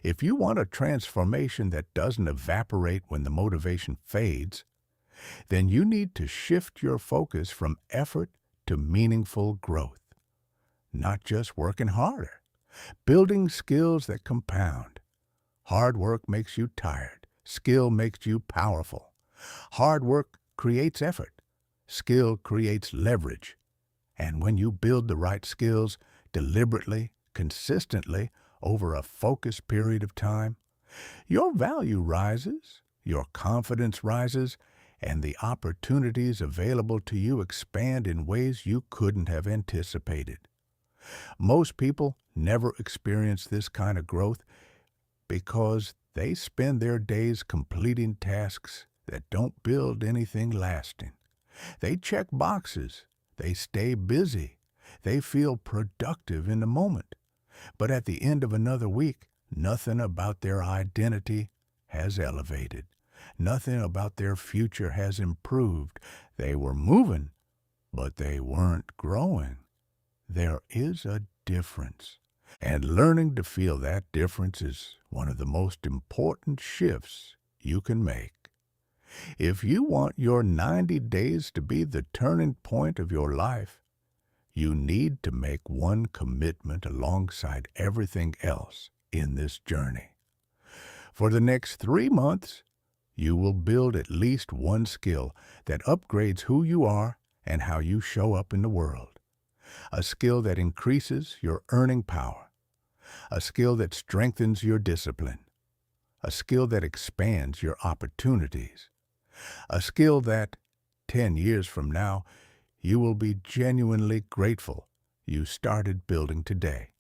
if you want a transformation that doesn't evaporate when the motivation fades, then you need to shift your focus from effort to meaningful growth. Not just working harder, building skills that compound. Hard work makes you tired. Skill makes you powerful. Hard work creates effort. Skill creates leverage. And when you build the right skills deliberately, consistently, over a focused period of time, your value rises, your confidence rises, and the opportunities available to you expand in ways you couldn't have anticipated. Most people never experience this kind of growth because they spend their days completing tasks that don't build anything lasting. They check boxes, they stay busy, they feel productive in the moment. But at the end of another week, nothing about their identity has elevated. Nothing about their future has improved. They were moving, but they weren't growing. There is a difference. And learning to feel that difference is one of the most important shifts you can make. If you want your 90 days to be the turning point of your life, you need to make one commitment alongside everything else in this journey. For the next 3 months, you will build at least one skill that upgrades who you are and how you show up in the world. A skill that increases your earning power. A skill that strengthens your discipline. A skill that expands your opportunities. A skill that, 10 years from now, you will be genuinely grateful you started building today.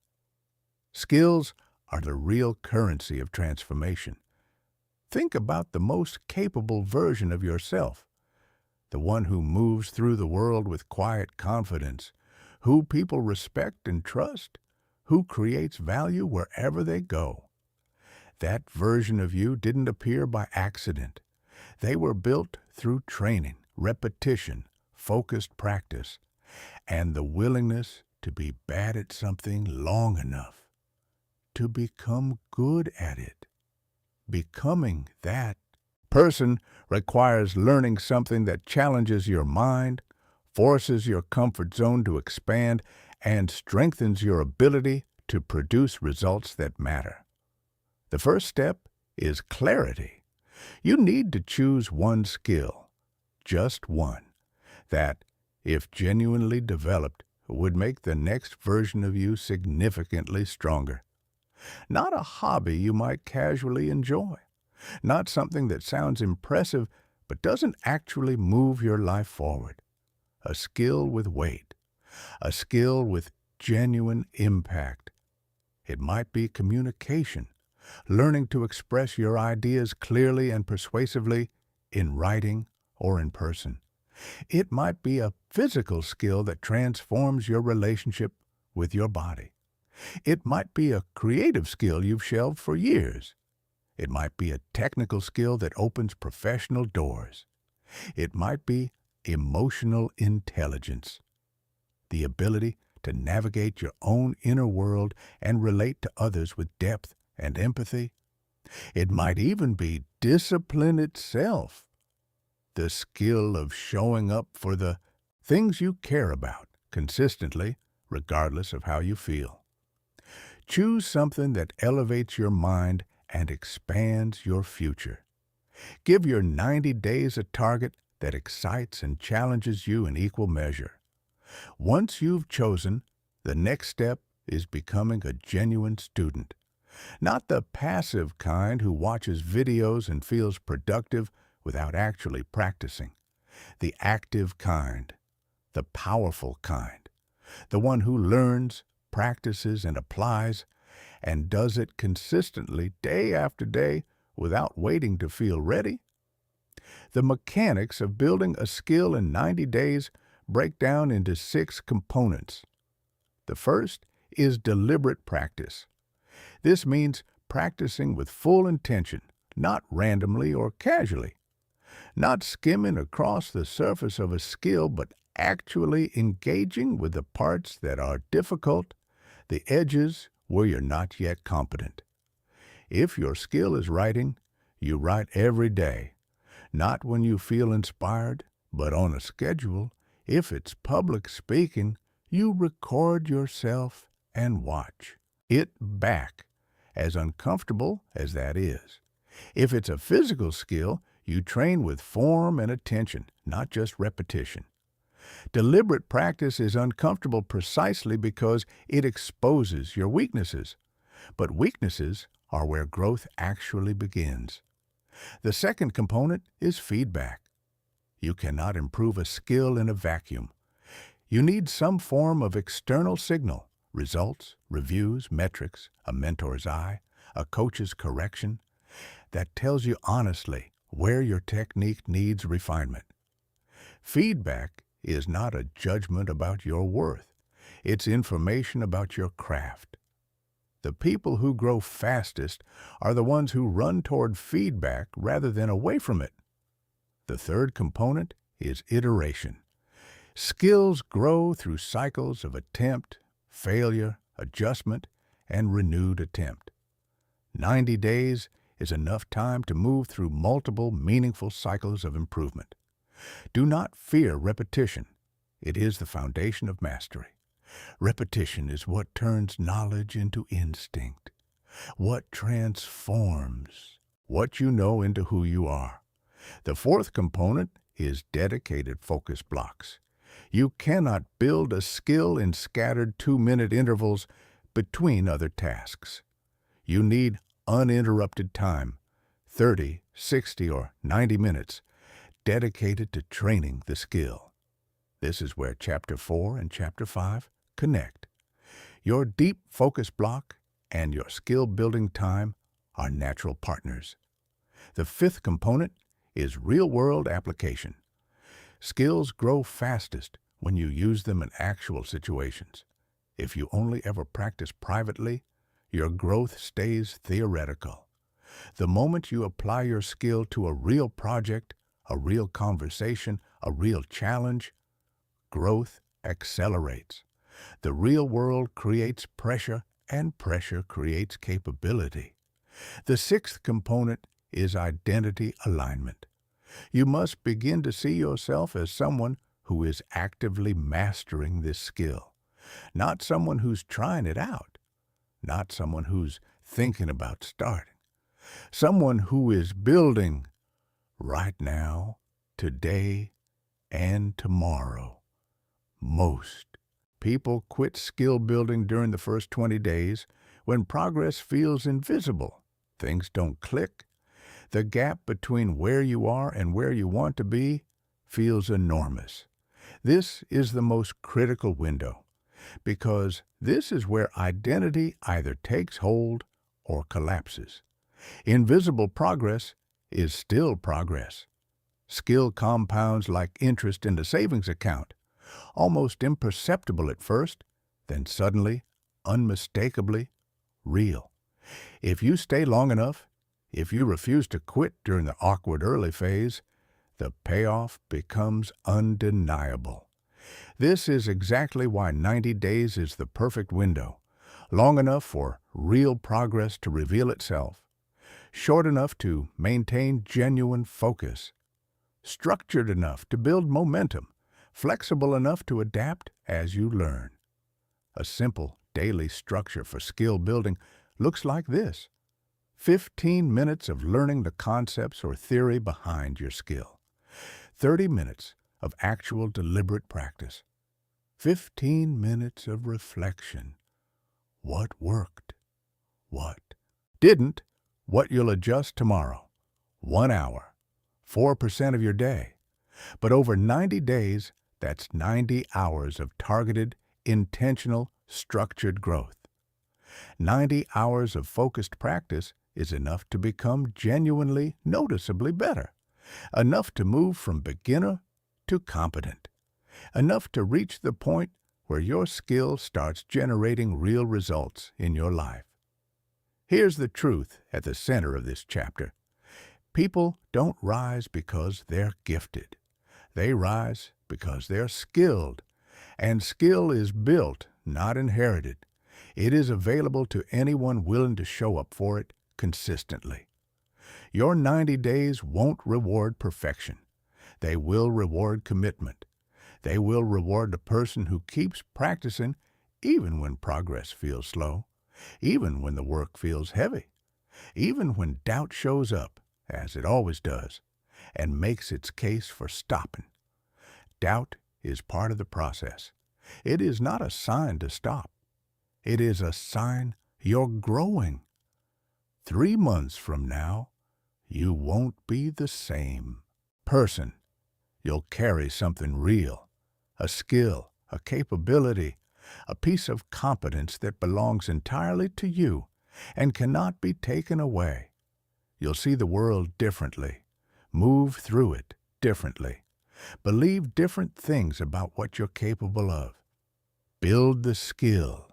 Skills are the real currency of transformation. Think about the most capable version of yourself, the one who moves through the world with quiet confidence, who people respect and trust, who creates value wherever they go. That version of you didn't appear by accident. They were built through training, repetition, focused practice, and the willingness to be bad at something long enough to become good at it. Becoming that person requires learning something that challenges your mind, forces your comfort zone to expand, and strengthens your ability to produce results that matter. The first step is clarity. You need to choose one skill, just one, that, if genuinely developed, would make the next version of you significantly stronger. Not a hobby you might casually enjoy. Not something that sounds impressive but doesn't actually move your life forward. A skill with weight. A skill with genuine impact. It might be communication, learning to express your ideas clearly and persuasively in writing or in person. It might be a physical skill that transforms your relationship with your body. It might be a creative skill you've shelved for years. It might be a technical skill that opens professional doors. It might be emotional intelligence, the ability to navigate your own inner world and relate to others with depth and empathy. It might even be discipline itself, the skill of showing up for the things you care about consistently, regardless of how you feel. Choose something that elevates your mind and expands your future. Give your 90 days a target that excites and challenges you in equal measure. Once you've chosen, the next step is becoming a genuine student. Not the passive kind who watches videos and feels productive without actually practicing. The active kind, the powerful kind, the one who learns, practices, and applies, and does it consistently day after day without waiting to feel ready. The mechanics of building a skill in 90 days break down into 6 components. The first is deliberate practice. This means practicing with full intention, not randomly or casually. Not skimming across the surface of a skill, but actually engaging with the parts that are difficult, the edges where you're not yet competent. If your skill is writing, you write every day. Not when you feel inspired, but on a schedule. If it's public speaking, you record yourself and watch it back, as uncomfortable as that is. If it's a physical skill, you train with form and attention, not just repetition. Deliberate practice is uncomfortable precisely because it exposes your weaknesses. But weaknesses are where growth actually begins. The second component is feedback. You cannot improve a skill in a vacuum. You need some form of external signal, results, reviews, metrics, a mentor's eye, a coach's correction, that tells you honestly where your technique needs refinement. Feedback is not a judgment about your worth. It's information about your craft. The people who grow fastest are the ones who run toward feedback rather than away from it. The third component is iteration. Skills grow through cycles of attempt, failure, adjustment, and renewed attempt. 90 days is enough time to move through multiple meaningful cycles of improvement. Do not fear repetition. It is the foundation of mastery. Repetition is what turns knowledge into instinct, what transforms what you know into who you are. The fourth component is dedicated focus blocks. You cannot build a skill in scattered 2-minute intervals between other tasks. You need uninterrupted time, 30, 60, or 90 minutes, dedicated to training the skill. This is where Chapter 4 and Chapter 5 connect. Your deep focus block and your skill-building time are natural partners. The fifth component is real-world application. Skills grow fastest when you use them in actual situations. If you only ever practice privately, your growth stays theoretical. The moment you apply your skill to a real project, a real conversation, a real challenge, growth accelerates. The real world creates pressure, and pressure creates capability. The sixth component is identity alignment. You must begin to see yourself as someone who is actively mastering this skill, not someone who's trying it out, not someone who's thinking about starting, someone who is building right now, today, and tomorrow. Most people quit skill building during the first 20 days when progress feels invisible. Things don't click. The gap between where you are and where you want to be feels enormous. This is the most critical window, because this is where identity either takes hold or collapses. Invisible progress is still progress. Skill compounds like interest in the savings account, almost imperceptible at first, then suddenly, unmistakably, real. If you stay long enough, if you refuse to quit during the awkward early phase, the payoff becomes undeniable. This is exactly why 90 days is the perfect window, long enough for real progress to reveal itself, short enough to maintain genuine focus, structured enough to build momentum, flexible enough to adapt as you learn. A simple daily structure for skill building looks like this: 15 minutes of learning the concepts or theory behind your skill. 30 minutes of actual deliberate practice. 15 minutes of reflection. What worked? What didn't? What you'll adjust tomorrow. 1 hour. 4% of your day. But over 90 days, that's 90 hours of targeted, intentional, structured growth. 90 hours of focused practice is enough to become genuinely, noticeably better, enough to move from beginner to competent, enough to reach the point where your skill starts generating real results in your life. Here's the truth at the center of this chapter. People don't rise because they're gifted. They rise because they're skilled, and skill is built, not inherited. It is available to anyone willing to show up for it consistently. Your 90 days won't reward perfection. They will reward commitment. They will reward the person who keeps practicing even when progress feels slow, even when the work feels heavy, even when doubt shows up, as it always does, and makes its case for stopping. Doubt is part of the process. It is not a sign to stop. It is a sign you're growing. 3 months from now, you won't be the same person. You'll carry something real, a skill, a capability, a piece of competence that belongs entirely to you and cannot be taken away. You'll see the world differently, move through it differently, believe different things about what you're capable of. Build the skill.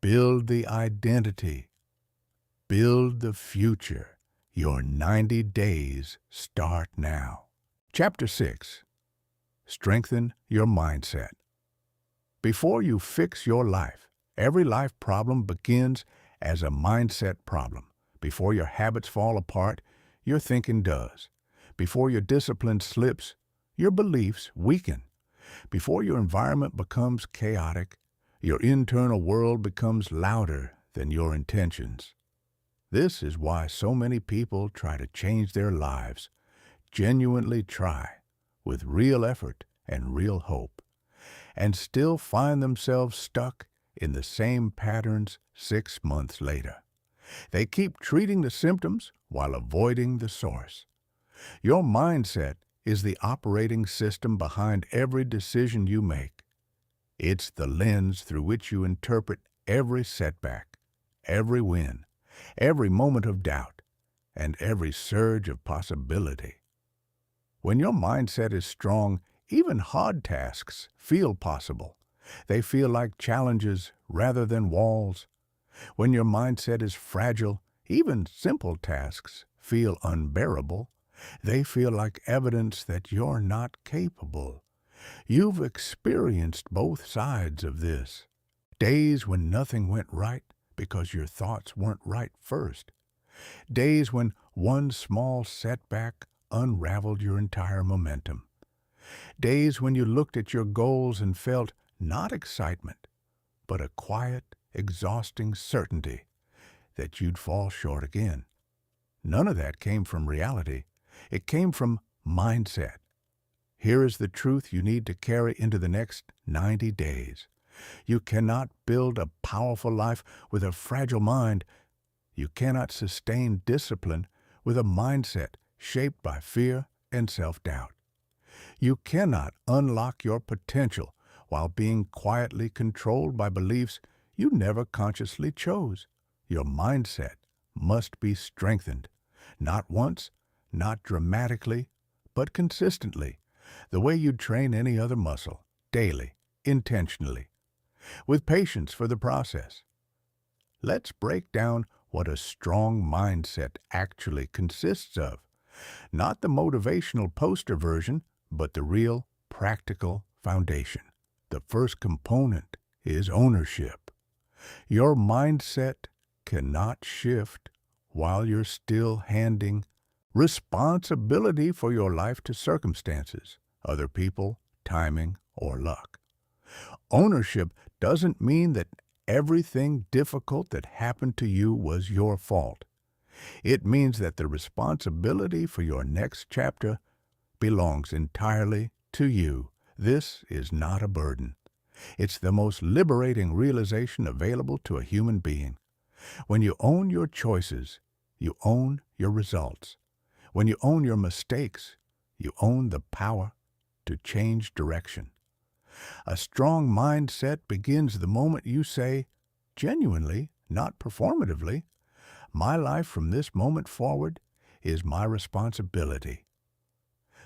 Build the identity. Build the future. Your 90 days start now. Chapter 6. Strengthen your mindset. Before you fix your life, every life problem begins as a mindset problem. Before your habits fall apart, your thinking does. Before your discipline slips, your beliefs weaken. Before your environment becomes chaotic, your internal world becomes louder than your intentions. This is why so many people try to change their lives, genuinely try, with real effort and real hope, and still find themselves stuck in the same patterns 6 months later. They keep treating the symptoms while avoiding the source. Your mindset is the operating system behind every decision you make. It's the lens through which you interpret every setback, every win, every moment of doubt, and every surge of possibility. When your mindset is strong, even hard tasks feel possible. They feel like challenges rather than walls. When your mindset is fragile, even simple tasks feel unbearable. They feel like evidence that you're not capable. You've experienced both sides of this. Days when nothing went right because your thoughts weren't right first. Days when one small setback unraveled your entire momentum. Days when you looked at your goals and felt not excitement, but a quiet, exhausting certainty that you'd fall short again. None of that came from reality. It came from mindset. Here is the truth you need to carry into the next 90 days. You cannot build a powerful life with a fragile mind. You cannot sustain discipline with a mindset shaped by fear and self-doubt. You cannot unlock your potential while being quietly controlled by beliefs you never consciously chose. Your mindset must be strengthened, not once, not dramatically, but consistently, the way you'd train any other muscle, daily, intentionally, with patience for the process. Let's break down what a strong mindset actually consists of. Not the motivational poster version, but the real, practical foundation. The first component is ownership. Your mindset cannot shift while you're still handing responsibility for your life to circumstances, other people, timing, or luck. Ownership doesn't mean that everything difficult that happened to you was your fault. It means that the responsibility for your next chapter belongs entirely to you. This is not a burden. It's the most liberating realization available to a human being. When you own your choices, you own your results. When you own your mistakes, you own the power to change direction. A strong mindset begins the moment you say, genuinely, not performatively, my life from this moment forward is my responsibility.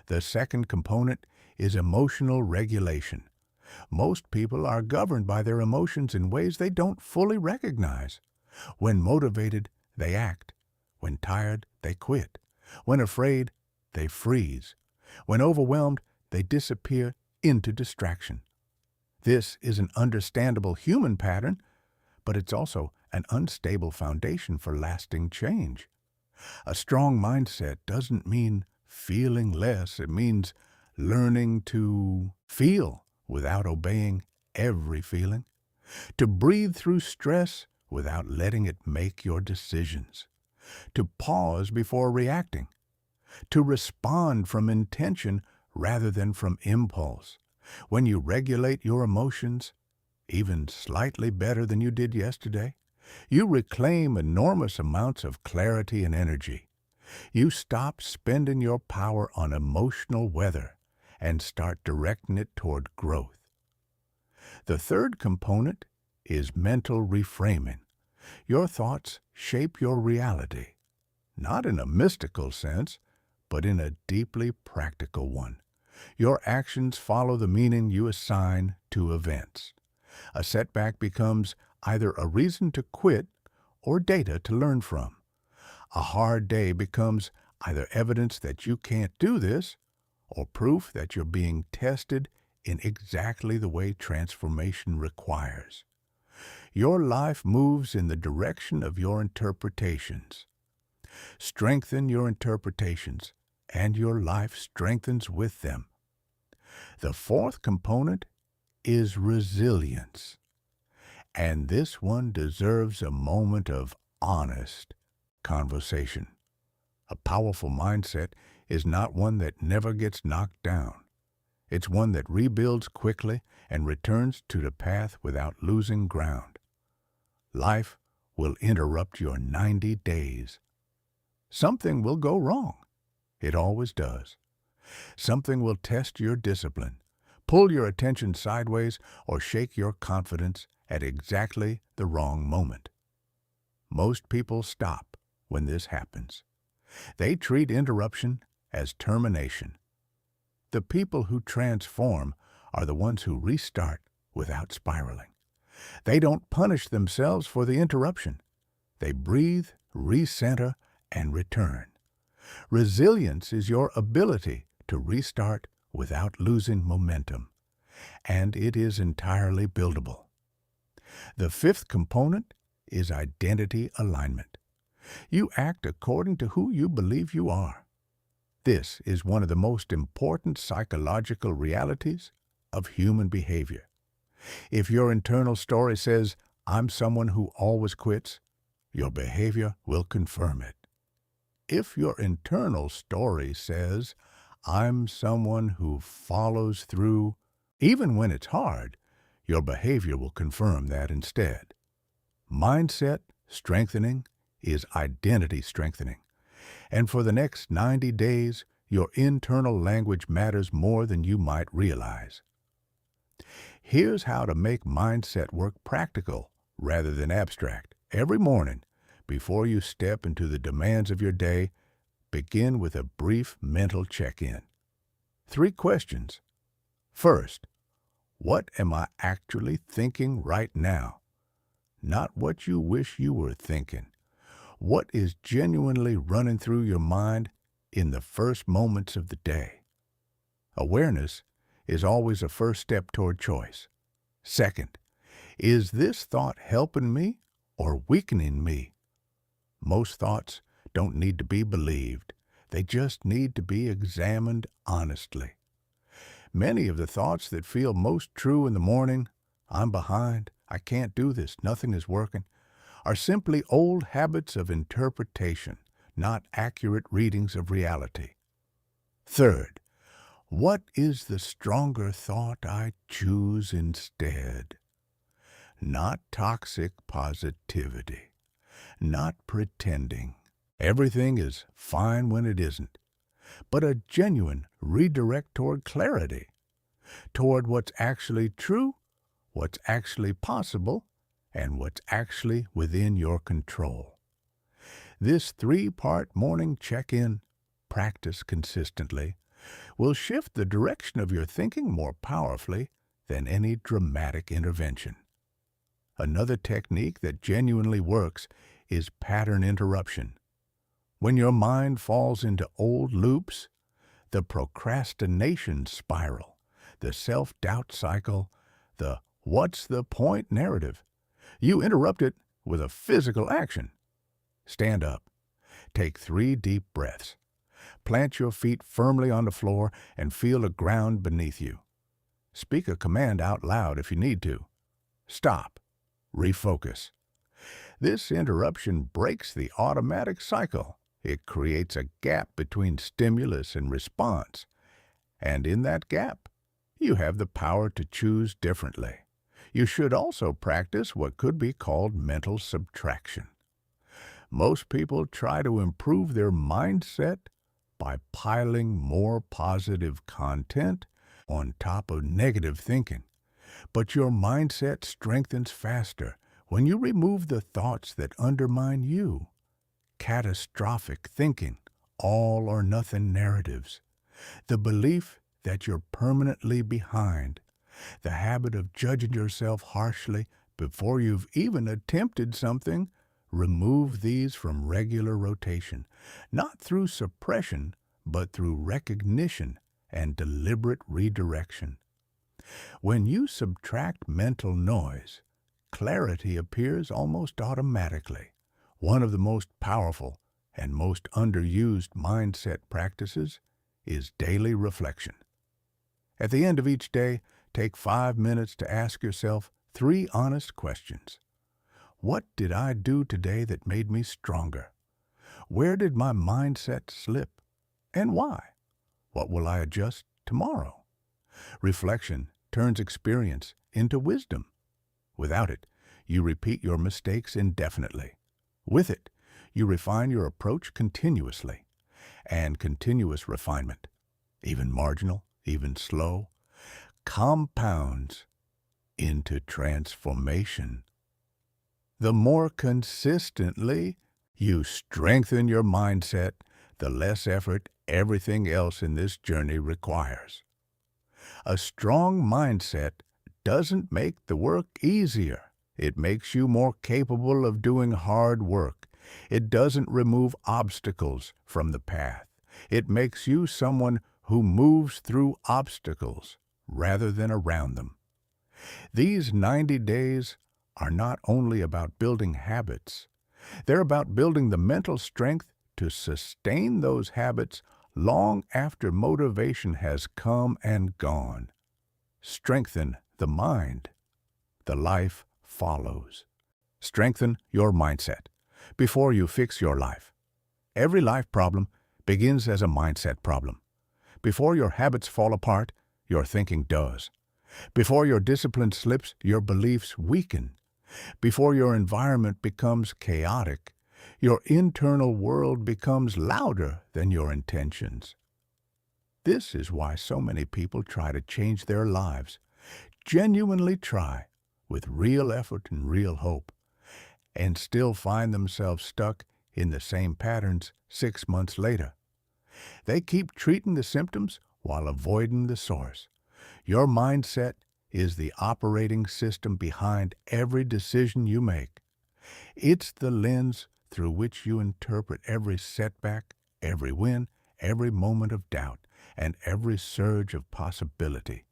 The second component is emotional regulation. Most people are governed by their emotions in ways they don't fully recognize. When motivated, they act. When tired, they quit. When afraid, they freeze. When overwhelmed, they disappear into distraction. This is an understandable human pattern, but it's also an unstable foundation for lasting change. A strong mindset doesn't mean feeling less. It means learning to feel without obeying every feeling, to breathe through stress without letting it make your decisions, to pause before reacting, to respond from intention rather than from impulse. When you regulate your emotions, even slightly better than you did yesterday, you reclaim enormous amounts of clarity and energy. You stop spending your power on emotional weather and start directing it toward growth. The third component is mental reframing. Your thoughts shape your reality, not in a mystical sense, but in a deeply practical one. Your actions follow the meaning you assign to events. A setback becomes either a reason to quit or data to learn from. A hard day becomes either evidence that you can't do this or proof that you're being tested in exactly the way transformation requires. Your life moves in the direction of your interpretations. Strengthen your interpretations, and your life strengthens with them. The fourth component is resilience. And this one deserves a moment of honest conversation. A powerful mindset is not one that never gets knocked down. It's one that rebuilds quickly and returns to the path without losing ground. Life will interrupt your 90 days. Something will go wrong. It always does. Something will test your discipline, pull your attention sideways, or shake your confidence at exactly the wrong moment. Most people stop when this happens. They treat interruption as termination. The people who transform are the ones who restart without spiraling. They don't punish themselves for the interruption. They breathe, recenter, and return. Resilience is your ability to restart without losing momentum, and it is entirely buildable. The fifth component is identity alignment. You act according to who you believe you are. This is one of the most important psychological realities of human behavior. If your internal story says, "I'm someone who always quits," your behavior will confirm it. If your internal story says, "I'm someone who follows through," even when it's hard, your behavior will confirm that instead. Mindset strengthening is identity strengthening. And for the next 90 days, your internal language matters more than you might realize. Here's how to make mindset work practical rather than abstract. Every morning, before you step into the demands of your day, begin with a brief mental check-in. 3 questions. First, what am I actually thinking right now? Not what you wish you were thinking. What is genuinely running through your mind in the first moments of the day? Awareness is always a first step toward choice. Second, is this thought helping me or weakening me? Most thoughts don't need to be believed. They just need to be examined honestly. Many of the thoughts that feel most true in the morning, "I'm behind, I can't do this, nothing is working," are simply old habits of interpretation, not accurate readings of reality. Third, what is the stronger thought I choose instead? Not toxic positivity, not pretending everything is fine when it isn't, but a genuine redirect toward clarity, toward what's actually true, what's actually possible, and what's actually within your control. This 3-part morning check-in, practice consistently, will shift the direction of your thinking more powerfully than any dramatic intervention. Another technique that genuinely works is pattern interruption. When your mind falls into old loops, the procrastination spiral, the self-doubt cycle, the "what's the point" narrative, you interrupt it with a physical action. Stand up. Take 3 deep breaths. Plant your feet firmly on the floor and feel the ground beneath you. Speak a command out loud if you need to. Stop. Refocus. This interruption breaks the automatic cycle. It creates a gap between stimulus and response. And in that gap, you have the power to choose differently. You should also practice what could be called mental subtraction. Most people try to improve their mindset by piling more positive content on top of negative thinking. But your mindset strengthens faster when you remove the thoughts that undermine you. Catastrophic thinking, all or nothing narratives, the belief that you're permanently behind, the habit of judging yourself harshly before you've even attempted something. Remove these from regular rotation, not through suppression, but through recognition and deliberate redirection. When you subtract mental noise, clarity appears almost automatically. One of the most powerful and most underused mindset practices is daily reflection. At the end of each day, take 5 minutes to ask yourself 3 honest questions. What did I do today that made me stronger? Where did my mindset slip? and why? What will I adjust tomorrow? Reflection turns experience into wisdom. Without it, you repeat your mistakes indefinitely. With it, you refine your approach continuously. And continuous refinement, even marginal, even slow, compounds into transformation. The more consistently you strengthen your mindset, the less effort everything else in this journey requires. A strong mindset doesn't make the work easier. It makes you more capable of doing hard work. It doesn't remove obstacles from the path. It makes you someone who moves through obstacles rather than around them. These 90 days are not only about building habits, they're about building the mental strength to sustain those habits long after motivation has come and gone. Strengthen the mind. The life follows. Strengthen your mindset before you fix your life. Every life problem begins as a mindset problem. Before your habits fall apart, your thinking does. Before your discipline slips, your beliefs weaken. Before your environment becomes chaotic, your internal world becomes louder than your intentions. This is why so many people try to change their lives, genuinely try, with real effort and real hope, and still find themselves stuck in the same patterns 6 months later. They keep treating the symptoms while avoiding the source. Your mindset is the operating system behind every decision you make. It's the lens through which you interpret every setback, every win, every moment of doubt, and every surge of possibility.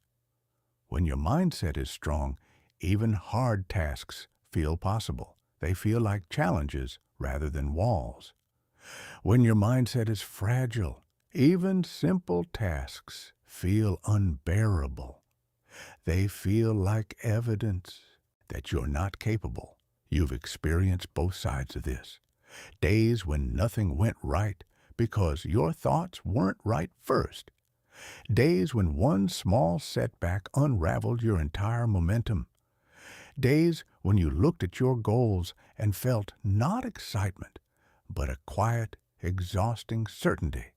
When your mindset is strong, even hard tasks feel possible. They feel like challenges rather than walls. When your mindset is fragile, even simple tasks feel unbearable. They feel like evidence that you're not capable. You've experienced both sides of this. Days when nothing went right because your thoughts weren't right first. Days when one small setback unraveled your entire momentum. Days when you looked at your goals and felt not excitement, but a quiet, exhausting certainty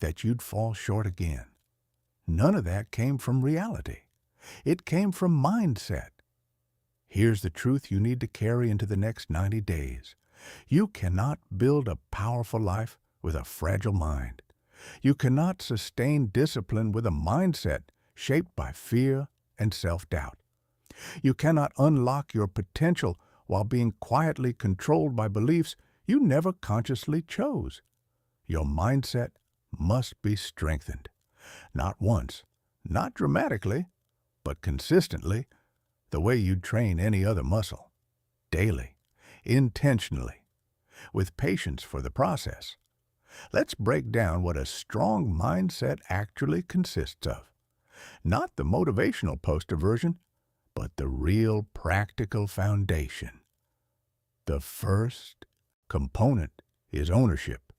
that you'd fall short again. None of that came from reality. It came from mindset. Here's the truth you need to carry into the next 90 days. You cannot build a powerful life with a fragile mind. You cannot sustain discipline with a mindset shaped by fear and self-doubt. You cannot unlock your potential while being quietly controlled by beliefs you never consciously chose. Your mindset must be strengthened. Not once, not dramatically, but consistently, the way you'd train any other muscle. Daily, intentionally, with patience for the process. Let's break down what a strong mindset actually consists of. Not the motivational poster version, but the real practical foundation. The first component is ownership.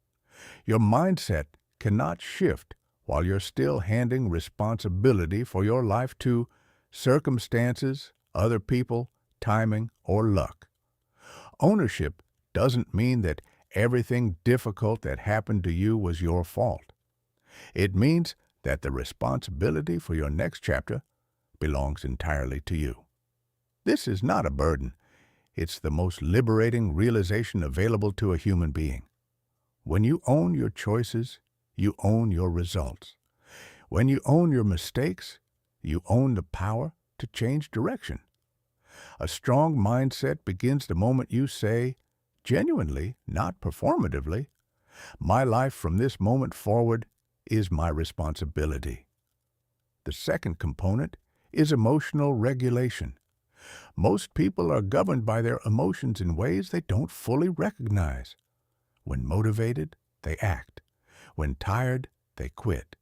Your mindset cannot shift while you're still handing responsibility for your life to circumstances, other people, timing, or luck. Ownership doesn't mean that everything difficult that happened to you was your fault. It means that the responsibility for your next chapter belongs entirely to you. This is not a burden. It's the most liberating realization available to a human being. When you own your choices, you own your results. When you own your mistakes, you own the power to change direction. A strong mindset begins the moment you say, genuinely, not performatively, my life from this moment forward is my responsibility. The second component is emotional regulation. Most people are governed by their emotions in ways they don't fully recognize. When motivated, they act. When tired, they quit.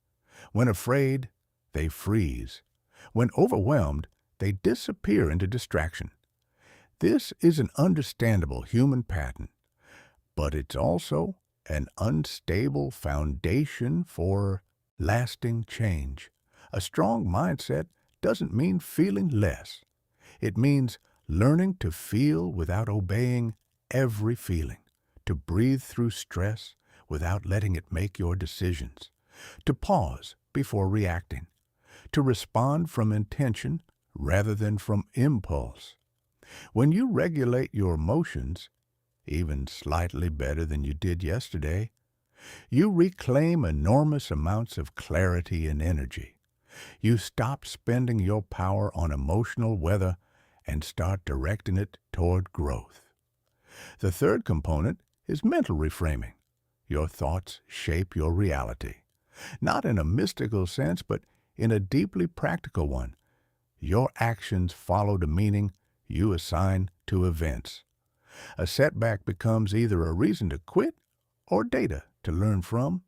When afraid, they freeze. When overwhelmed, they disappear into distraction. This is an understandable human pattern, but it's also an unstable foundation for lasting change. A strong mindset doesn't mean feeling less. It means learning to feel without obeying every feeling, to breathe through stress without letting it make your decisions, to pause before reacting, to respond from intention rather than from impulse. When you regulate your emotions, even slightly better than you did yesterday, you reclaim enormous amounts of clarity and energy. You stop spending your power on emotional weather and start directing it toward growth. The third component is mental reframing. Your thoughts shape your reality, not in a mystical sense, but in a deeply practical one. Your actions follow the meaning you assign to events. A setback becomes either a reason to quit or data to learn from.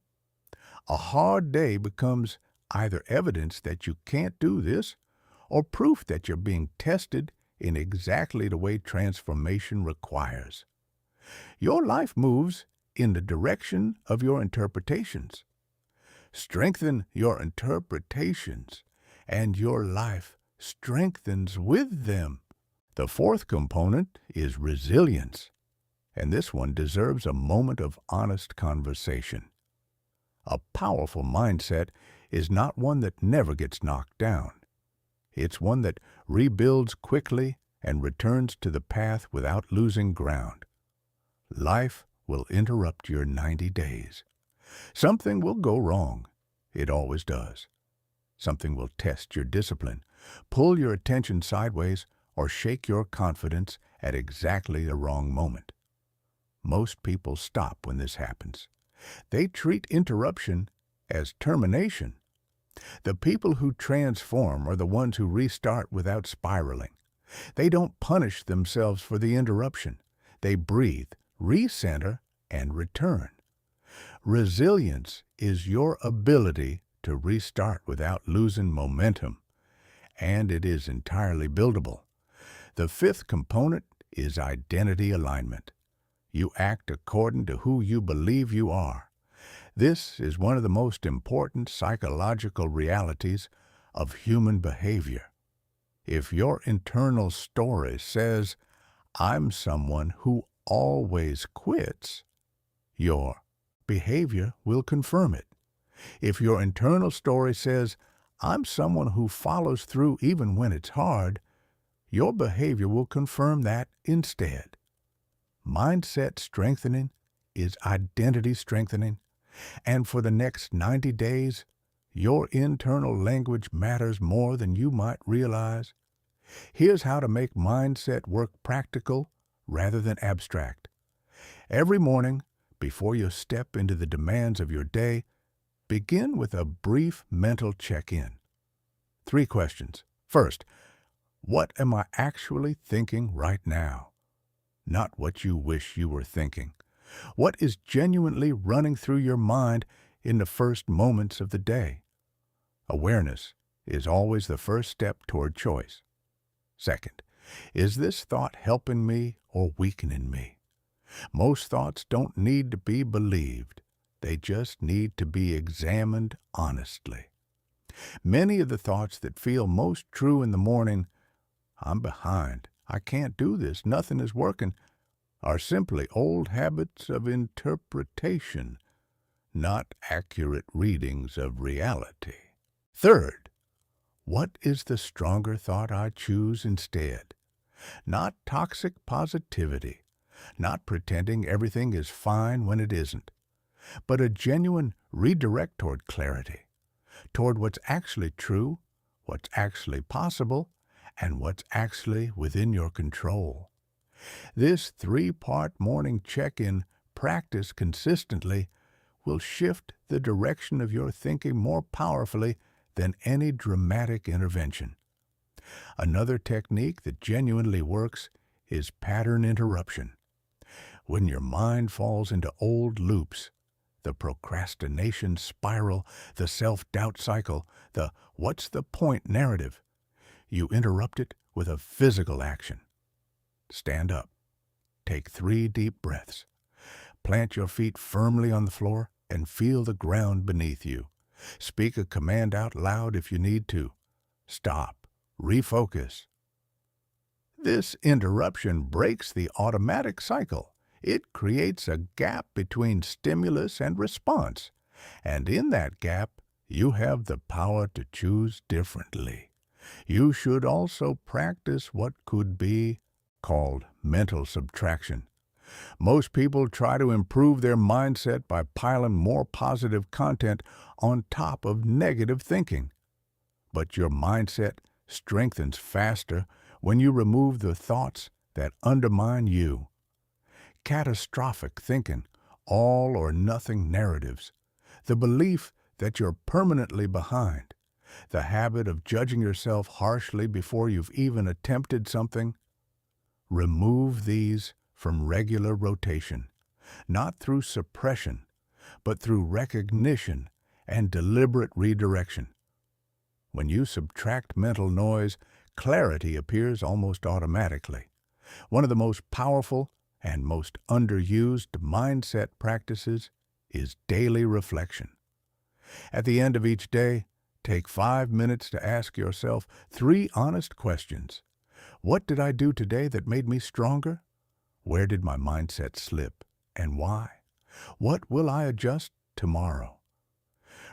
A hard day becomes either evidence that you can't do this or proof that you're being tested in exactly the way transformation requires. Your life moves in the direction of your interpretations. Strengthen your interpretations, and your life strengthens with them. The fourth component is resilience, and this one deserves a moment of honest conversation. A powerful mindset is not one that never gets knocked down. It's one that rebuilds quickly and returns to the path without losing ground. Life will interrupt your 90 days. Something will go wrong. It always does. Something will test your discipline, pull your attention sideways, or shake your confidence at exactly the wrong moment. Most people stop when this happens. They treat interruption as termination. The people who transform are the ones who restart without spiraling. They don't punish themselves for the interruption. They breathe, recenter, and return. Resilience is your ability to restart without losing momentum, and it is entirely buildable. The fifth component is identity alignment. You act according to who you believe you are. This is one of the most important psychological realities of human behavior. If your internal story says, "I'm someone who always quits," your behavior will confirm it. If your internal story says, "I'm someone who follows through even when it's hard," your behavior will confirm that instead. Mindset strengthening is identity strengthening, and for the next 90 days, your internal language matters more than you might realize. Here's how to make mindset work practical rather than abstract. Every morning, before you step into the demands of your day, begin with a brief mental check-in. 3 questions. First, what am I actually thinking right now? Not what you wish you were thinking. What is genuinely running through your mind in the first moments of the day? Awareness is always the first step toward choice. Second, is this thought helping me or weakening me? Most thoughts don't need to be believed. They just need to be examined honestly. Many of the thoughts that feel most true in the morning, "I'm behind, I can't do this, nothing is working," are simply old habits of interpretation, not accurate readings of reality. Third, what is the stronger thought I choose instead? Not toxic positivity, not pretending everything is fine when it isn't, but a genuine redirect toward clarity, toward what's actually true, what's actually possible, and what's actually within your control. This 3-part morning check-in practice consistently will shift the direction of your thinking more powerfully than any dramatic intervention. Another technique that genuinely works is pattern interruption. When your mind falls into old loops, the procrastination spiral, the self-doubt cycle, the "what's the point" narrative, you interrupt it with a physical action. Stand up. Take 3 deep breaths. Plant your feet firmly on the floor and feel the ground beneath you. Speak a command out loud if you need to. Stop. Refocus. This interruption breaks the automatic cycle. It creates a gap between stimulus and response, and in that gap, you have the power to choose differently. You should also practice what could be called mental subtraction. Most people try to improve their mindset by piling more positive content on top of negative thinking. But your mindset strengthens faster when you remove the thoughts that undermine you. Catastrophic thinking, all or nothing narratives, the belief that you're permanently behind, the habit of judging yourself harshly before you've even attempted something. Remove these from regular rotation, not through suppression, but through recognition and deliberate redirection. When you subtract mental noise, clarity appears almost automatically. One of the most powerful and most underused mindset practices is daily reflection. At the end of each day, take 5 minutes to ask yourself 3 honest questions. What did I do today that made me stronger? Where did my mindset slip, and why? What will I adjust tomorrow?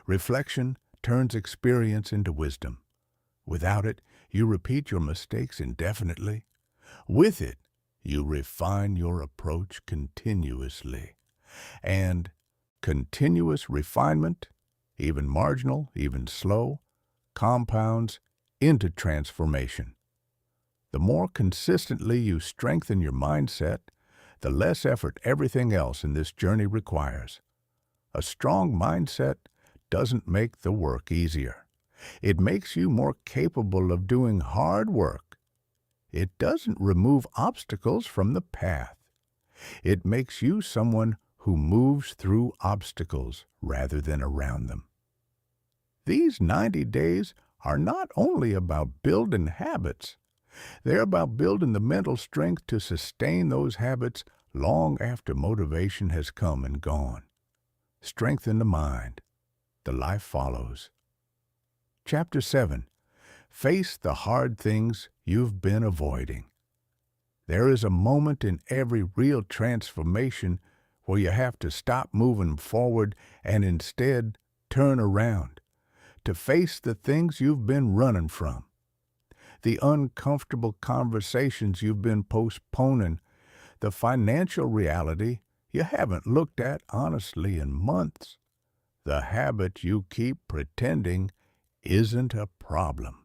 Reflection turns experience into wisdom. Without it, you repeat your mistakes indefinitely. With it, you refine your approach continuously. And continuous refinement, even marginal, even slow, compounds into transformation. The more consistently you strengthen your mindset, the less effort everything else in this journey requires. A strong mindset doesn't make the work easier. It makes you more capable of doing hard work. It doesn't remove obstacles from the path. It makes you someone who moves through obstacles rather than around them. These 90 days are not only about building habits. They're about building the mental strength to sustain those habits long after motivation has come and gone. Strengthen the mind. The life follows. Chapter 7. Face the hard things you've been avoiding. There is a moment in every real transformation where you have to stop moving forward and instead turn around to face the things you've been running from. The uncomfortable conversations you've been postponing, the financial reality you haven't looked at honestly in months, the habit you keep pretending isn't a problem,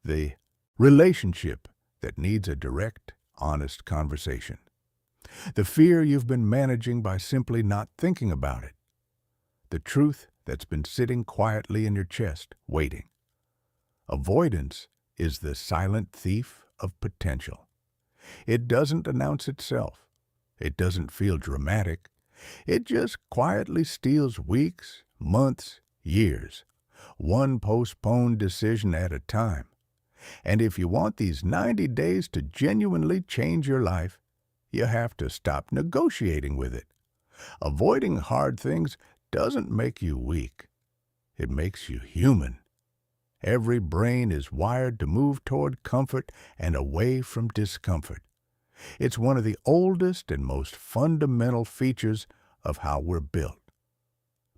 the relationship that needs a direct, honest conversation, the fear you've been managing by simply not thinking about it, the truth that's been sitting quietly in your chest, waiting. Avoidance is the silent thief of potential. It doesn't announce itself. It doesn't feel dramatic. It just quietly steals weeks, months, years, one postponed decision at a time. And if you want these 90 days to genuinely change your life, you have to stop negotiating with it. Avoiding hard things doesn't make you weak. It makes you human. Every brain is wired to move toward comfort and away from discomfort. It's one of the oldest and most fundamental features of how we're built.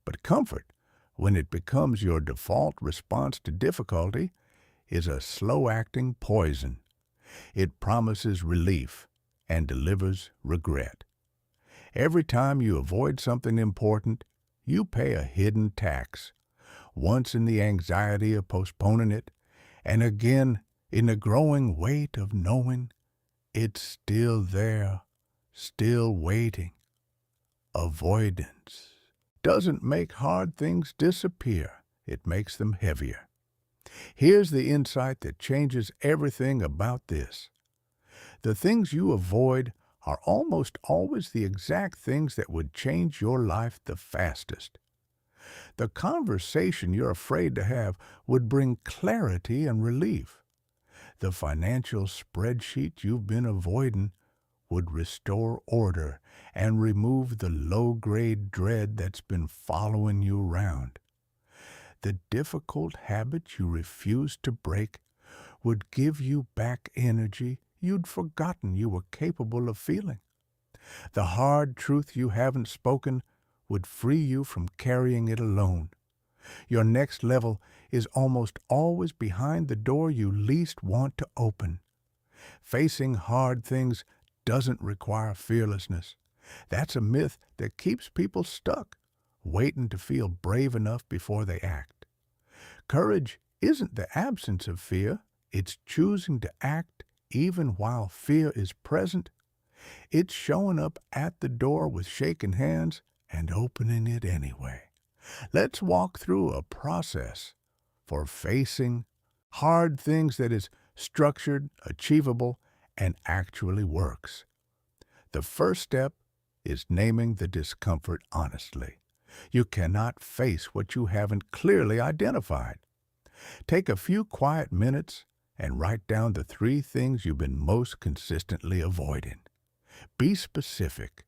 But comfort, when it becomes your default response to difficulty, is a slow-acting poison. It promises relief and delivers regret. Every time you avoid something important, you pay a hidden tax, once in the anxiety of postponing it, and again in the growing weight of knowing it's still there, still waiting. Avoidance doesn't make hard things disappear. It makes them heavier. Here's the insight that changes everything about this. The things you avoid are almost always the exact things that would change your life the fastest. The conversation you're afraid to have would bring clarity and relief. The financial spreadsheet you've been avoiding would restore order and remove the low-grade dread that's been following you around. The difficult habits you refuse to break would give you back energy you'd forgotten you were capable of feeling. The hard truth you haven't spoken would free you from carrying it alone. Your next level is almost always behind the door you least want to open. Facing hard things doesn't require fearlessness. That's a myth that keeps people stuck, waiting to feel brave enough before they act. Courage isn't the absence of fear. It's choosing to act even while fear is present. It's showing up at the door with shaking hands and opening it anyway. Let's walk through a process for facing hard things that is structured, achievable, and actually works. The first step is naming the discomfort honestly. You cannot face what you haven't clearly identified. Take a few quiet minutes and write down the 3 things you've been most consistently avoiding. Be specific.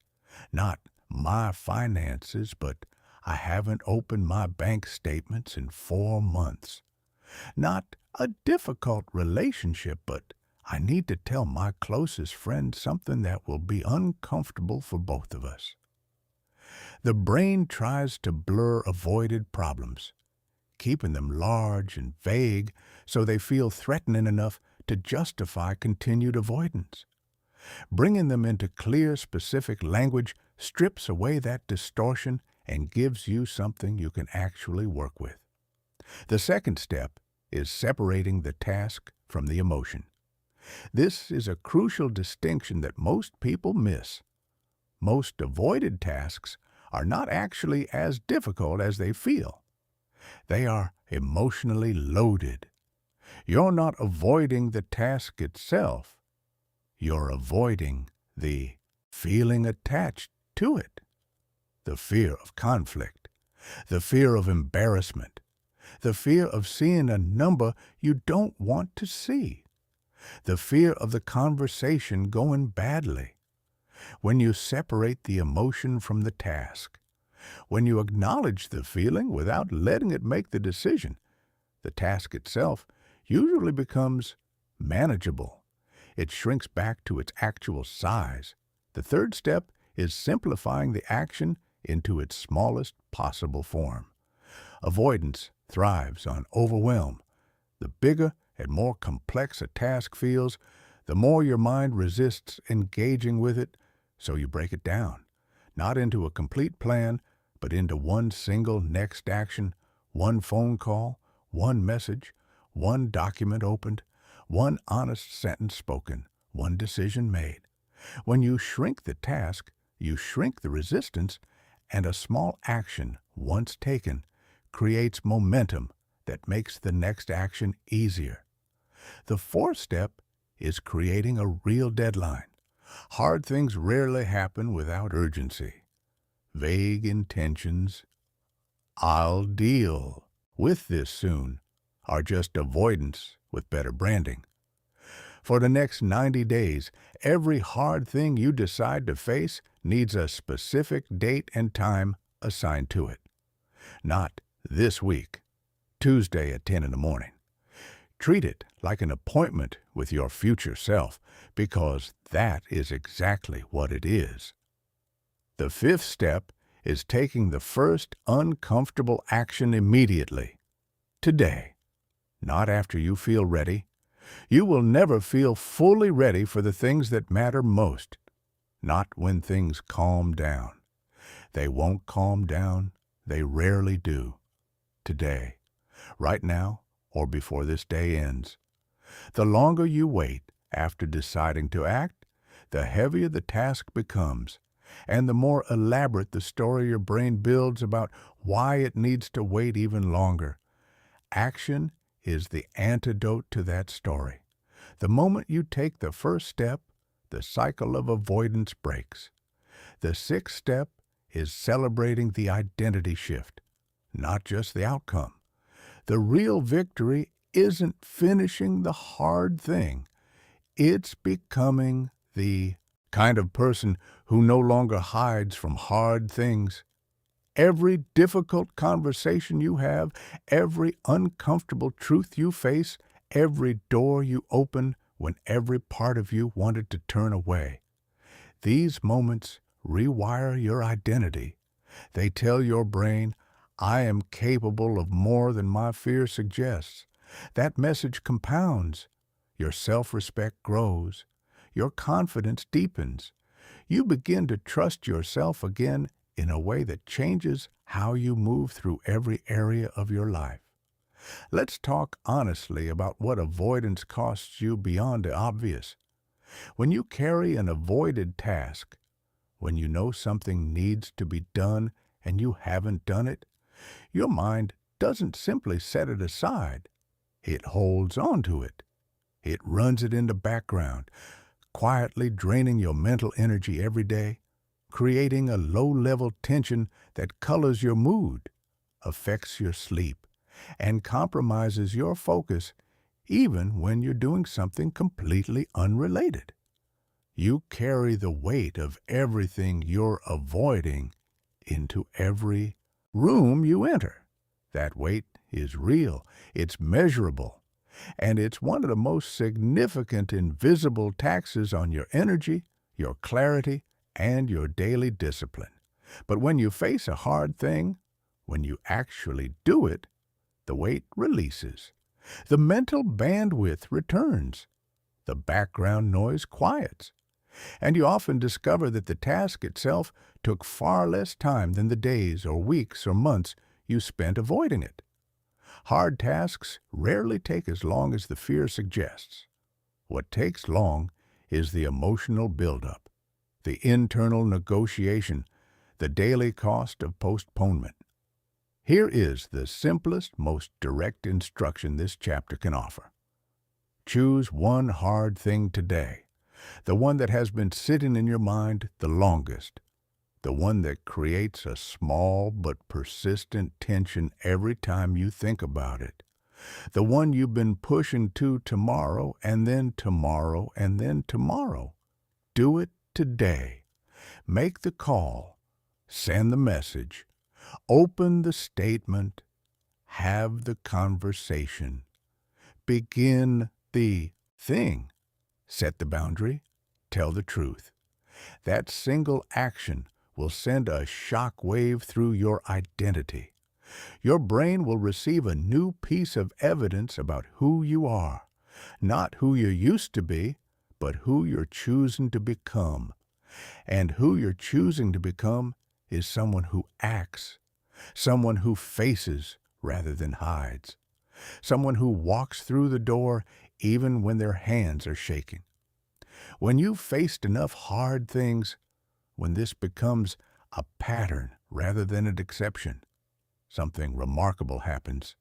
Not my finances, but I haven't opened my bank statements in 4 months. Not a difficult relationship, but I need to tell my closest friend something that will be uncomfortable for both of us. The brain tries to blur avoided problems, keeping them large and vague so they feel threatening enough to justify continued avoidance. Bringing them into clear, specific language strips away that distortion and gives you something you can actually work with. The second step is separating the task from the emotion. This is a crucial distinction that most people miss. Most avoided tasks are not actually as difficult as they feel. They are emotionally loaded. You're not avoiding the task itself. You're avoiding the feeling attached to it. The fear of conflict, the fear of embarrassment, the fear of seeing a number you don't want to see, the fear of the conversation going badly. When you separate the emotion from the task, when you acknowledge the feeling without letting it make the decision, the task itself usually becomes manageable. It shrinks back to its actual size. The third step is simplifying the action into its smallest possible form. Avoidance thrives on overwhelm. The bigger and more complex a task feels, the more your mind resists engaging with it, so you break it down, not into a complete plan, but into one single next action, one phone call, one message, one document opened, one honest sentence spoken, one decision made. When you shrink the task, you shrink the resistance, and a small action, once taken, creates momentum that makes the next action easier. The fourth step is creating a real deadline. Hard things rarely happen without urgency. Vague intentions, "I'll deal with this soon," are just avoidance with better branding. For the next 90 days, every hard thing you decide to face needs a specific date and time assigned to it. Not this week, Tuesday at 10 in the morning. Treat it like an appointment with your future self, because that is exactly what it is. The fifth step is taking the first uncomfortable action immediately. Today, not after you feel ready. You will never feel fully ready for the things that matter most. Not when things calm down. They won't calm down. They rarely do. Today, right now, or before this day ends. The longer you wait after deciding to act, the heavier the task becomes, and the more elaborate the story your brain builds about why it needs to wait even longer. Action is the antidote to that story. The moment you take the first step, the cycle of avoidance breaks. The sixth step is celebrating the identity shift, not just the outcome. The real victory isn't finishing the hard thing. It's becoming the kind of person who no longer hides from hard things. Every difficult conversation you have, every uncomfortable truth you face, every door you open when every part of you wanted to turn away. These moments rewire your identity. They tell your brain, I am capable of more than my fear suggests. That message compounds. Your self-respect grows. Your confidence deepens. You begin to trust yourself again in a way that changes how you move through every area of your life. Let's talk honestly about what avoidance costs you beyond the obvious. When you carry an avoided task, when you know something needs to be done and you haven't done it, your mind doesn't simply set it aside. It holds on to it. It runs it in the background, quietly draining your mental energy every day, creating a low-level tension that colors your mood, affects your sleep, and compromises your focus even when you're doing something completely unrelated. You carry the weight of everything you're avoiding into every room you enter. That weight is real, it's measurable, and it's one of the most significant invisible taxes on your energy, your clarity, and your daily discipline. But when you face a hard thing, when you actually do it, the weight releases. The mental bandwidth returns. The background noise quiets. And you often discover that the task itself took far less time than the days or weeks or months you spent avoiding it. Hard tasks rarely take as long as the fear suggests. What takes long is the emotional buildup, the internal negotiation, the daily cost of postponement. Here is the simplest, most direct instruction this chapter can offer. Choose one hard thing today, the one that has been sitting in your mind the longest, the one that creates a small but persistent tension every time you think about it, the one you've been pushing to tomorrow and then tomorrow and then tomorrow. Do it today. Make the call. Send the message. Open the statement. Have the conversation. Begin the thing. Set the boundary. Tell the truth. That single action will send a shock wave through your identity. Your brain will receive a new piece of evidence about who you are, not who you used to be, but who you're choosing to become. And who you're choosing to become is someone who acts, someone who faces rather than hides, someone who walks through the door even when their hands are shaking. When you've faced enough hard things, when this becomes a pattern rather than an exception, something remarkable happens.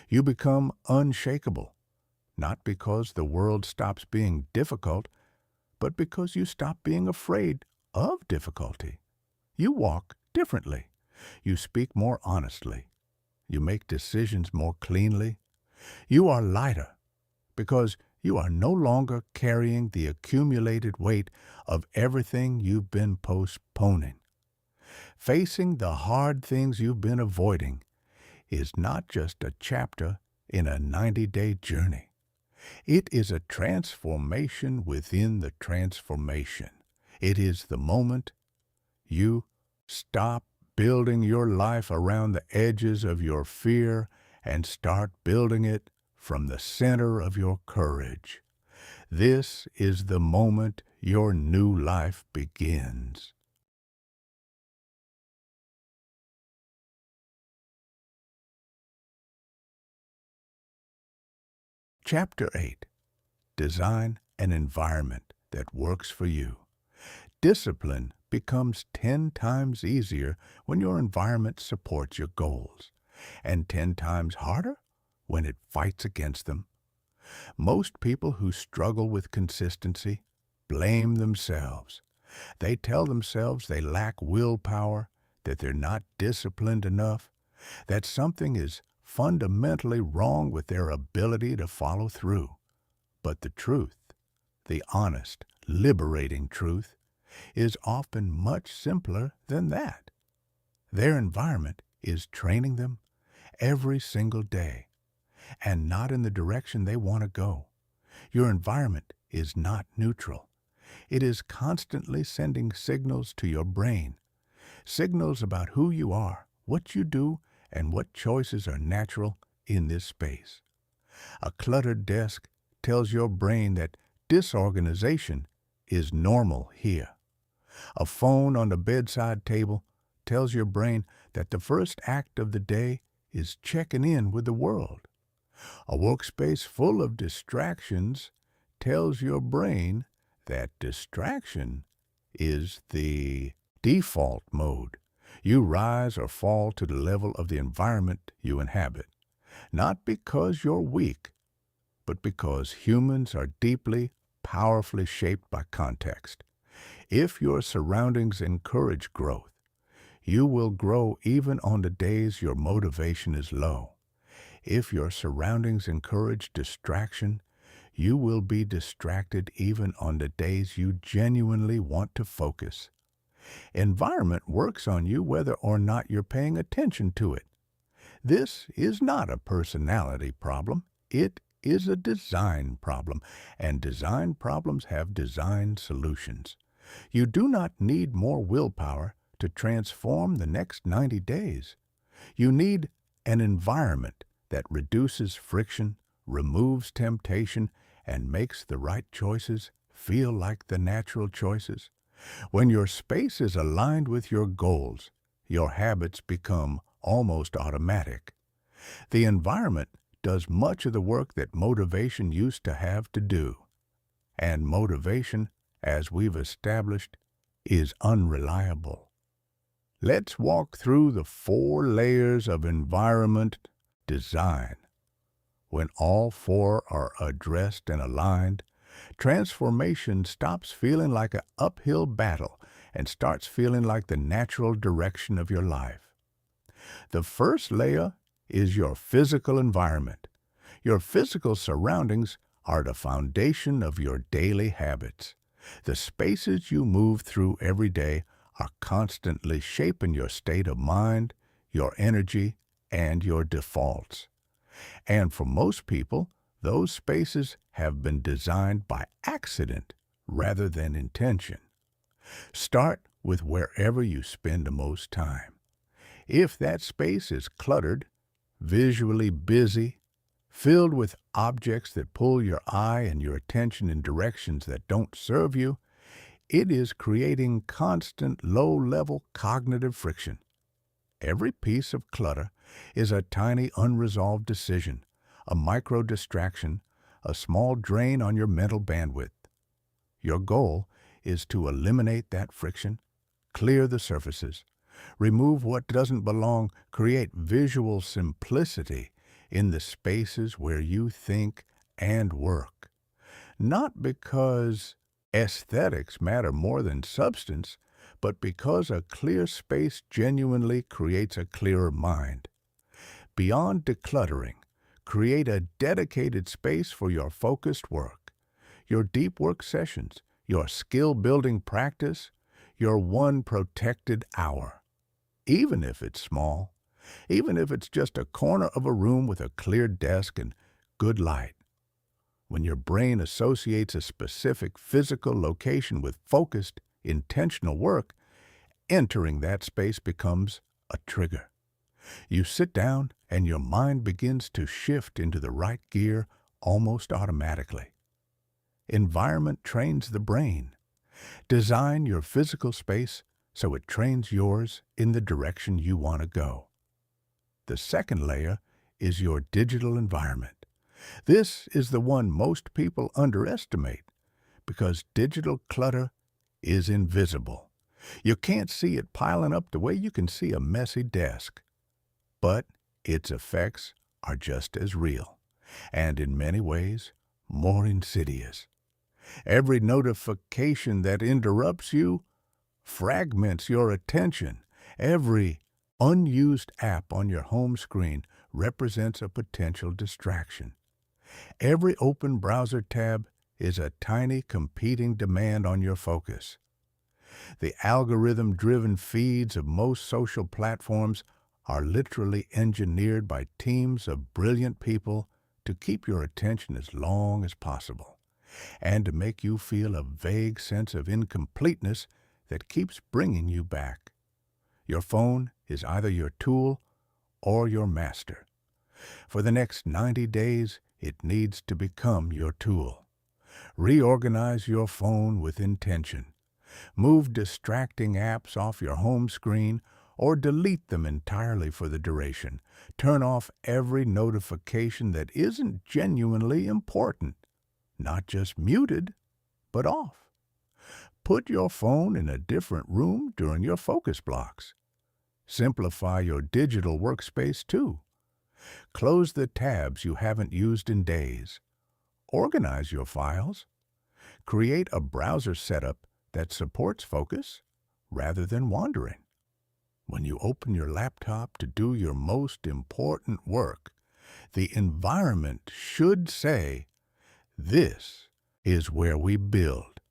You become unshakable, not because the world stops being difficult, but because you stop being afraid of difficulty. You walk differently. You speak more honestly. You make decisions more cleanly. You are lighter because you are no longer carrying the accumulated weight of everything you've been postponing. Facing the hard things you've been avoiding is not just a chapter in a 90-day journey. It is a transformation within the transformation. It is the moment you stop building your life around the edges of your fear and start building it from the center of your courage. This is the moment your new life begins. Chapter 8. Design an environment that works for you. Discipline becomes 10 times easier when your environment supports your goals, and 10 times harder when it fights against them. Most people who struggle with consistency blame themselves. They tell themselves they lack willpower, that they're not disciplined enough, that something is fundamentally wrong with their ability to follow through. But the truth, the honest, liberating truth, is often much simpler than that. Their environment is training them every single day, and not in the direction they want to go. Your environment is not neutral. It is constantly sending signals to your brain, signals about who you are, what you do, and what choices are natural in this space. A cluttered desk tells your brain that disorganization is normal here. A phone on the bedside table tells your brain that the first act of the day is checking in with the world. A workspace full of distractions tells your brain that distraction is the default mode. You rise or fall to the level of the environment you inhabit, not because you're weak, but because humans are deeply, powerfully shaped by context. If your surroundings encourage growth, you will grow even on the days your motivation is low. If your surroundings encourage distraction, you will be distracted even on the days you genuinely want to focus. Environment works on you whether or not you're paying attention to it. This is not a personality problem. It is a design problem, and design problems have design solutions. You do not need more willpower to transform the next 90 days. You need an environment that reduces friction, removes temptation, and makes the right choices feel like the natural choices. When your space is aligned with your goals, your habits become almost automatic. The environment does much of the work that motivation used to have to do. And motivation, as we've established, is unreliable. Let's walk through the 4 layers of environment design. When all 4 are addressed and aligned, transformation stops feeling like an uphill battle and starts feeling like the natural direction of your life. The first layer is your physical environment. Your physical surroundings are the foundation of your daily habits. The spaces you move through every day are constantly shaping your state of mind, your energy, and your defaults. And for most people, those spaces have been designed by accident rather than intention. Start with wherever you spend the most time. If that space is cluttered, visually busy, filled with objects that pull your eye and your attention in directions that don't serve you, it is creating constant low-level cognitive friction. Every piece of clutter is a tiny unresolved decision, a micro-distraction, a small drain on your mental bandwidth. Your goal is to eliminate that friction, clear the surfaces, remove what doesn't belong, create visual simplicity in the spaces where you think and work. Not because aesthetics matter more than substance, but because a clear space genuinely creates a clearer mind. Beyond decluttering, create a dedicated space for your focused work, your deep work sessions, your skill-building practice, your one protected hour. Even if it's small, even if it's just a corner of a room with a clear desk and good light. When your brain associates a specific physical location with focused, intentional work, entering that space becomes a trigger. You sit down and your mind begins to shift into the right gear almost automatically. Environment trains the brain. Design your physical space so it trains yours in the direction you want to go. The second layer is your digital environment. This is the one most people underestimate because digital clutter is invisible. You can't see it piling up the way you can see a messy desk. But its effects are just as real, and in many ways, more insidious. Every notification that interrupts you fragments your attention. Every unused app on your home screen represents a potential distraction. Every open browser tab is a tiny competing demand on your focus. The algorithm-driven feeds of most social platforms are literally engineered by teams of brilliant people to keep your attention as long as possible, and to make you feel a vague sense of incompleteness that keeps bringing you back. Your phone is either your tool or your master. For the next 90 days, it needs to become your tool. Reorganize your phone with intention. Move distracting apps off your home screen or delete them entirely for the duration. Turn off every notification that isn't genuinely important. Not just muted, but off. Put your phone in a different room during your focus blocks. Simplify your digital workspace too. Close the tabs you haven't used in days. Organize your files. Create a browser setup that supports focus rather than wandering. When you open your laptop to do your most important work, the environment should say, "This is where we build,"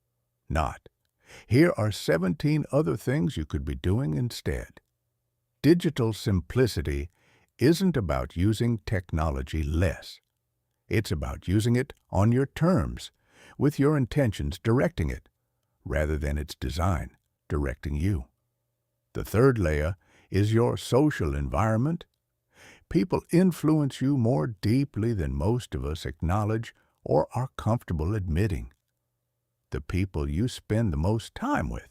not, "Here are 17 other things you could be doing instead." Digital simplicity isn't about using technology less. It's about using it on your terms, with your intentions directing it, rather than its design directing you. The third layer is your social environment. People influence you more deeply than most of us acknowledge or are comfortable admitting. The people you spend the most time with,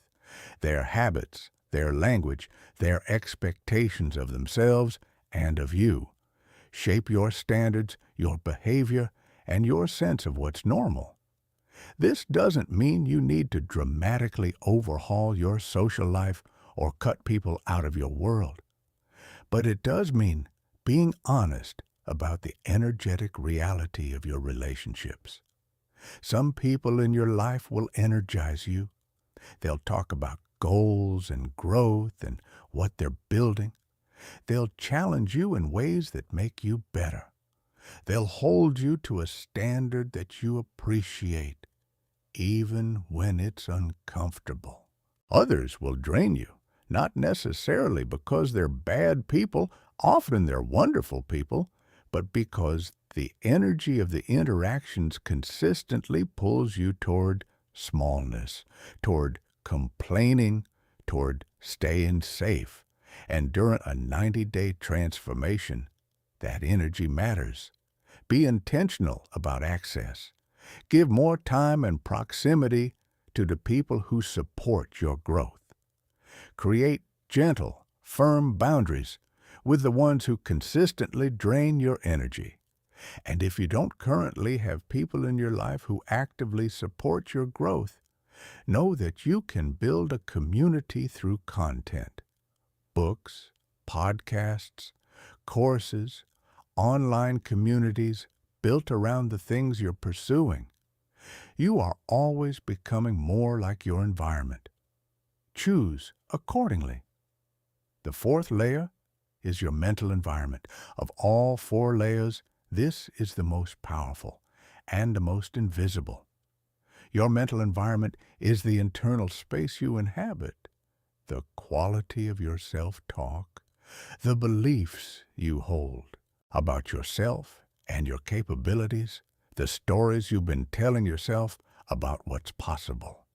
their habits, their language, their expectations of themselves and of you, shape your standards, your behavior, and your sense of what's normal. This doesn't mean you need to dramatically overhaul your social life or cut people out of your world. But it does mean being honest about the energetic reality of your relationships. Some people in your life will energize you. They'll talk about goals and growth and what they're building. They'll challenge you in ways that make you better. They'll hold you to a standard that you appreciate, even when it's uncomfortable. Others will drain you, not necessarily because they're bad people, often they're wonderful people, but because the energy of the interactions consistently pulls you toward smallness, toward complaining, toward staying safe. And during a 90-day transformation, that energy matters. Be intentional about access. Give more time and proximity to the people who support your growth. Create gentle, firm boundaries with the ones who consistently drain your energy. And if you don't currently have people in your life who actively support your growth, know that you can build a community through content. Books, podcasts, courses, online communities built around the things you're pursuing. You are always becoming more like your environment. Choose accordingly. The fourth layer is your mental environment. Of all four layers, this is the most powerful and the most invisible. Your mental environment is the internal space you inhabit, the quality of your self-talk, the beliefs you hold about yourself and your capabilities, the stories you've been telling yourself about what's possible.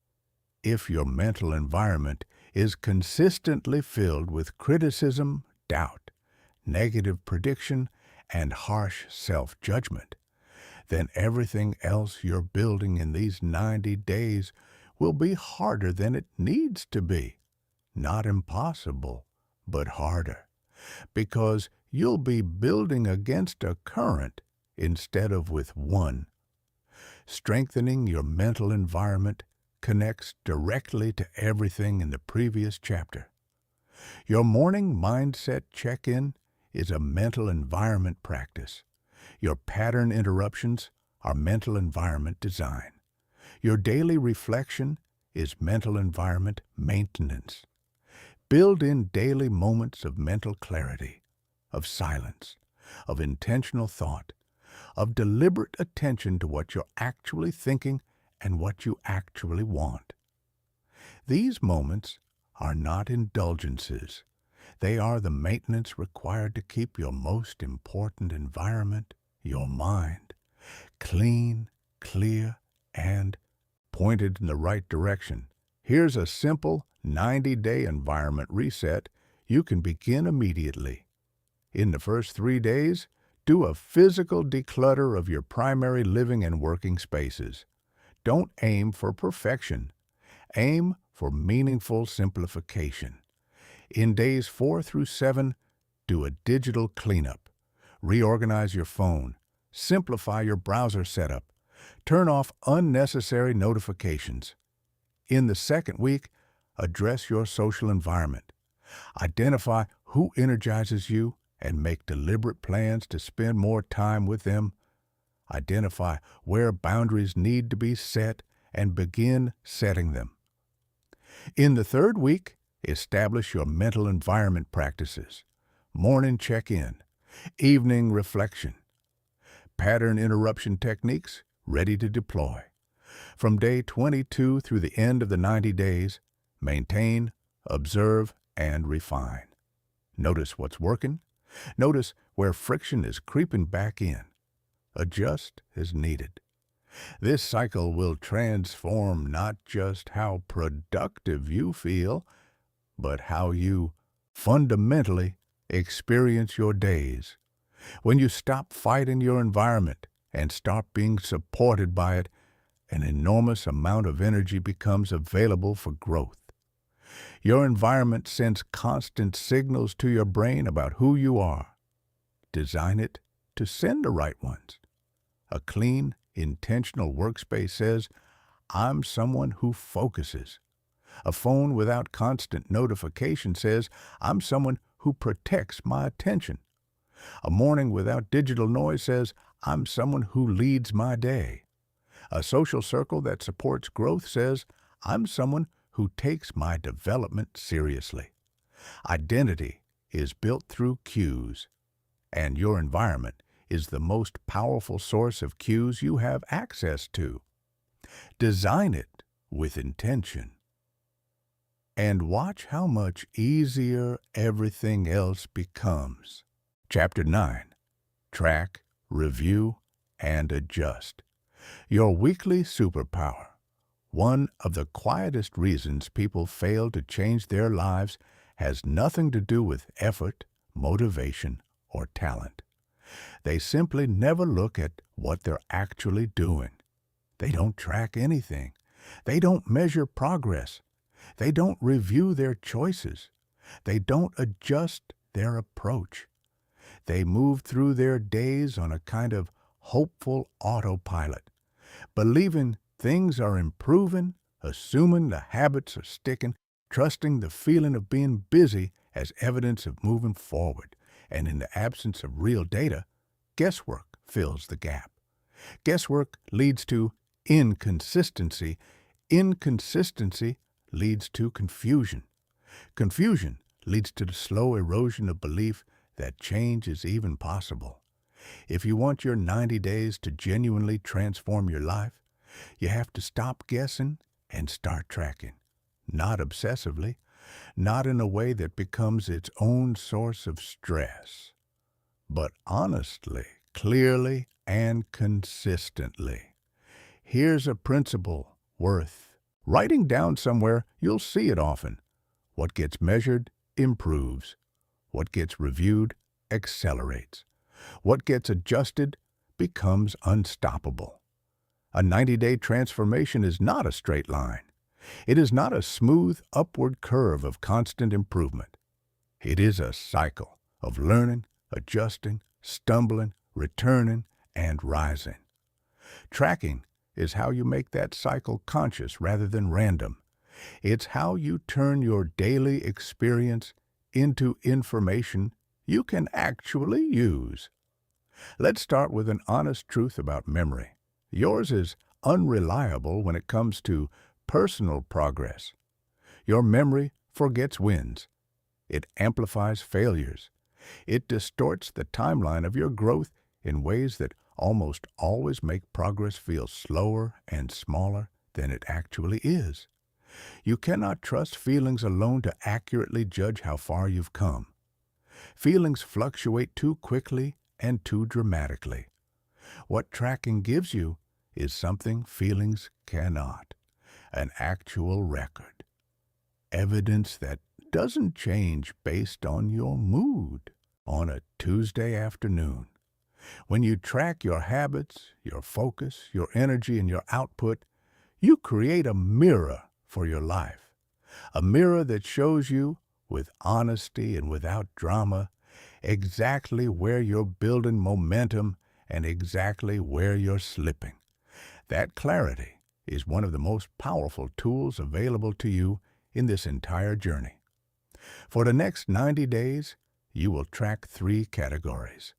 If your mental environment is consistently filled with criticism, doubt, negative prediction, and harsh self-judgment, then everything else you're building in these 90 days will be harder than it needs to be. Not impossible, but harder, because you'll be building against a current instead of with one. Strengthening your mental environment connects directly to everything in the previous chapter. Your morning mindset check-in is a mental environment practice. Your pattern interruptions are mental environment design. Your daily reflection is mental environment maintenance. Build in daily moments of mental clarity, of silence, of intentional thought, of deliberate attention to what you're actually thinking and what you actually want. These moments are not indulgences. They are the maintenance required to keep your most important environment, your mind, clean, clear, and pointed in the right direction. Here's a simple 90-day environment reset you can begin immediately. In the first 3 days, do a physical declutter of your primary living and working spaces. Don't aim for perfection. Aim for meaningful simplification. In days 4 through 7, do a digital cleanup. Reorganize your phone. Simplify your browser setup. Turn off unnecessary notifications. In the second week, address your social environment. Identify who energizes you and make deliberate plans to spend more time with them. Identify where boundaries need to be set and begin setting them. In the third week, establish your mental environment practices. Morning check-in, evening reflection, pattern interruption techniques ready to deploy. From day 22 through the end of the 90 days, maintain, observe, and refine. Notice what's working. Notice where friction is creeping back in. Adjust as needed. This cycle will transform not just how productive you feel, but how you fundamentally experience your days. When you stop fighting your environment and start being supported by it, an enormous amount of energy becomes available for growth. Your environment sends constant signals to your brain about who you are. Design it to send the right ones. A clean, intentional workspace says, I'm someone who focuses. A phone without constant notification says, I'm someone who protects my attention. A morning without digital noise says, I'm someone who leads my day. A social circle that supports growth says, I'm someone who takes my development seriously. Identity is built through cues, and your environment is the most powerful source of cues you have access to. Design it with intention, and watch how much easier everything else becomes. Chapter 9. Track, Review, and Adjust. Your weekly superpower. One of the quietest reasons people fail to change their lives has nothing to do with effort, motivation, or talent. They simply never look at what they're actually doing. They don't track anything. They don't measure progress. They don't review their choices. They don't adjust their approach. They move through their days on a kind of hopeful autopilot, believing things are improving, assuming the habits are sticking, trusting the feeling of being busy as evidence of moving forward. And in the absence of real data, guesswork fills the gap. Guesswork leads to inconsistency. Inconsistency leads to confusion. Confusion leads to the slow erosion of belief that change is even possible. If you want your 90 days to genuinely transform your life, you have to stop guessing and start tracking. Not obsessively, not in a way that becomes its own source of stress, but honestly, clearly, and consistently. Here's a principle worth writing down somewhere. You'll see it often. What gets measured improves. What gets reviewed accelerates. What gets adjusted becomes unstoppable. A 90-day transformation is not a straight line. It is not a smooth upward curve of constant improvement. It is a cycle of learning, adjusting, stumbling, returning, and rising. Tracking is how you make that cycle conscious rather than random. It's how you turn your daily experience into information you can actually use. Let's start with an honest truth about memory. Yours is unreliable when it comes to personal progress. Your memory forgets wins. It amplifies failures. It distorts the timeline of your growth in ways that almost always make progress feel slower and smaller than it actually is. You cannot trust feelings alone to accurately judge how far you've come. Feelings fluctuate too quickly and too dramatically. What tracking gives you is something feelings cannot: an actual record. Evidence that doesn't change based on your mood. On a Tuesday afternoon, when you track your habits, your focus, your energy, and your output, you create a mirror for your life. A mirror that shows you, with honesty and without drama, exactly where you're building momentum and exactly where you're slipping. That clarity is one of the most powerful tools available to you in this entire journey. For the next 90 days, you will track 3 categories: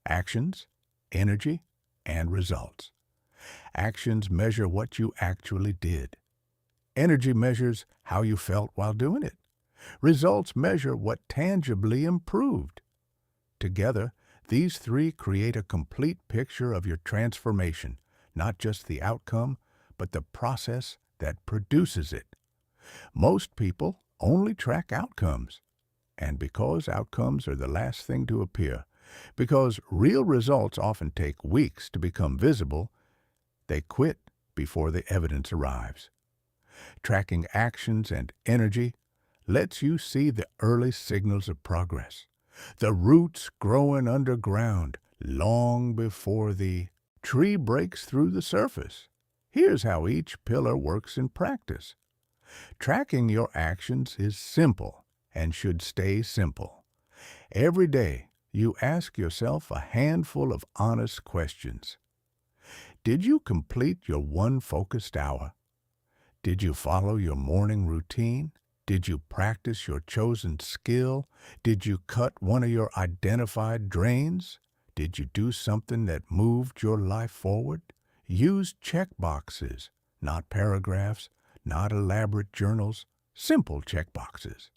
actions, energy, and results. Actions measure what you actually did. Energy measures how you felt while doing it. Results measure what tangibly improved. Together, these 3 create a complete picture of your transformation, not just the outcome, but the process that produces it. Most people only track outcomes. And because outcomes are the last thing to appear, because real results often take weeks to become visible, they quit before the evidence arrives. Tracking actions and energy lets you see the early signals of progress, the roots growing underground long before the tree breaks through the surface. Here's how each pillar works in practice. Tracking your actions is simple and should stay simple. Every day, you ask yourself a handful of honest questions. Did you complete your one focused hour? Did you follow your morning routine? Did you practice your chosen skill? Did you cut one of your identified drains? Did you do something that moved your life forward? Use check boxes, not paragraphs, not elaborate journals, simple check boxes.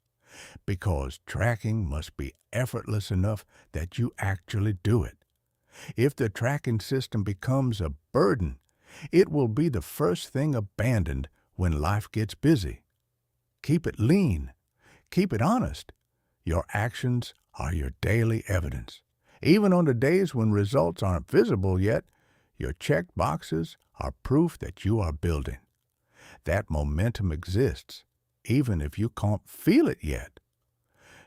Because tracking must be effortless enough that you actually do it. If the tracking system becomes a burden, it will be the first thing abandoned when life gets busy. Keep it lean. Keep it honest. Your actions are your daily evidence. Even on the days when results aren't visible yet, your checked boxes are proof that you are building. That momentum exists, even if you can't feel it yet.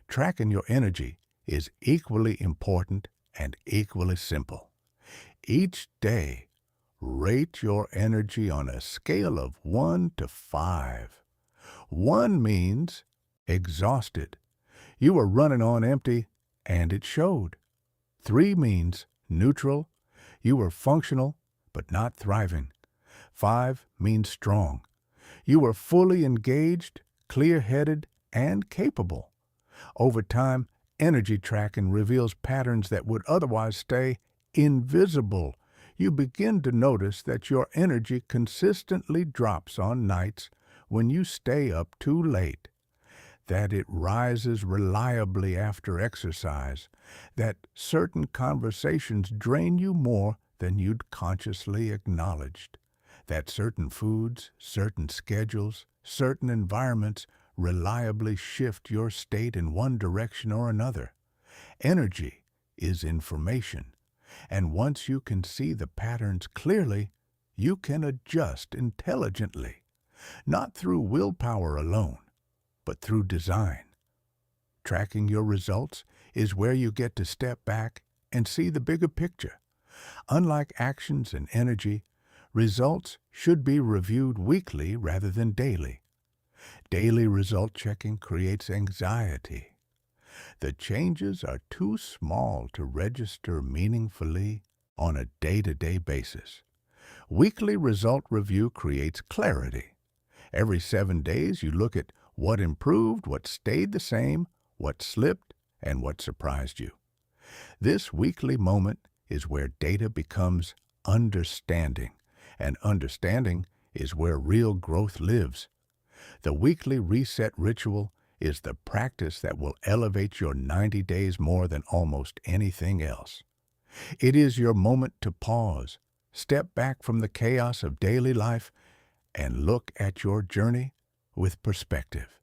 Tracking your energy is equally important and equally simple. Each day, rate your energy on a scale of 1 to 5. 1 means exhausted. You were running on empty, and it showed. 3 means neutral. You were functional, but not thriving. 5 means strong. You were fully engaged, clear-headed, and capable. Over time, energy tracking reveals patterns that would otherwise stay invisible. You begin to notice that your energy consistently drops on nights when you stay up too late, that it rises reliably after exercise, that certain conversations drain you more than you'd consciously acknowledged, that certain foods, certain schedules, certain environments reliably shift your state in one direction or another. Energy is information, and once you can see the patterns clearly, you can adjust intelligently, not through willpower alone, but through design. Tracking your results is where you get to step back and see the bigger picture. Unlike actions and energy, results should be reviewed weekly rather than daily. Daily result checking creates anxiety. The changes are too small to register meaningfully on a day-to-day basis. Weekly result review creates clarity. Every 7 days, you look at what improved, what stayed the same, what slipped, and what surprised you. This weekly moment is where data becomes understanding, and understanding is where real growth lives. The weekly reset ritual is the practice that will elevate your 90 days more than almost anything else. It is your moment to pause, step back from the chaos of daily life, and look at your journey with perspective.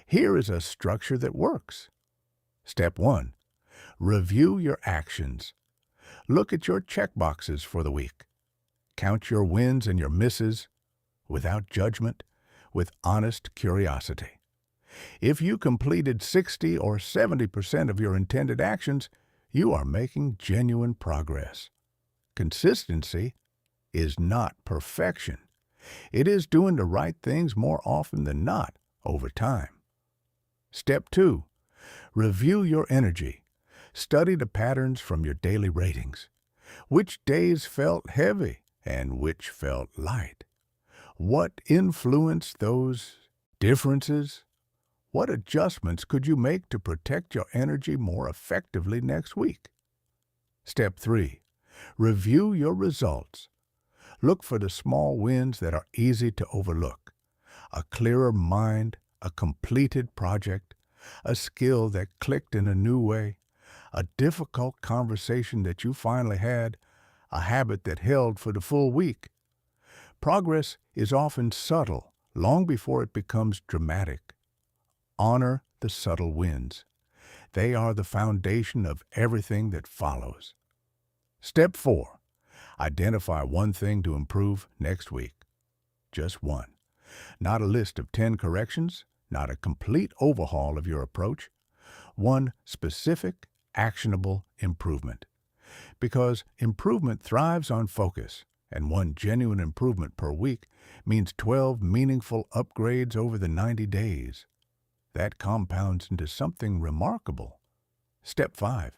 Here is a structure that works. Step 1. Review your actions. Look at your check boxes for the week. Count your wins and your misses without judgment, with honest curiosity. If you completed 60 or 70% of your intended actions, you are making genuine progress. Consistency is not perfection. It is doing the right things more often than not over time. Step 2. Review your energy. Study the patterns from your daily ratings. Which days felt heavy and which felt light? What influenced those differences? What adjustments could you make to protect your energy more effectively next week? Step 3. Review your results. Look for the small wins that are easy to overlook. A clearer mind, a completed project, a skill that clicked in a new way, a difficult conversation that you finally had, a habit that held for the full week. Progress is often subtle long before it becomes dramatic. Honor the subtle wins. They are the foundation of everything that follows. Step 4. Identify one thing to improve next week. Just one. Not a list of 10 corrections, not a complete overhaul of your approach. One specific, actionable improvement. Because improvement thrives on focus, and one genuine improvement per week means 12 meaningful upgrades over the 90 days. That compounds into something remarkable. Step 5.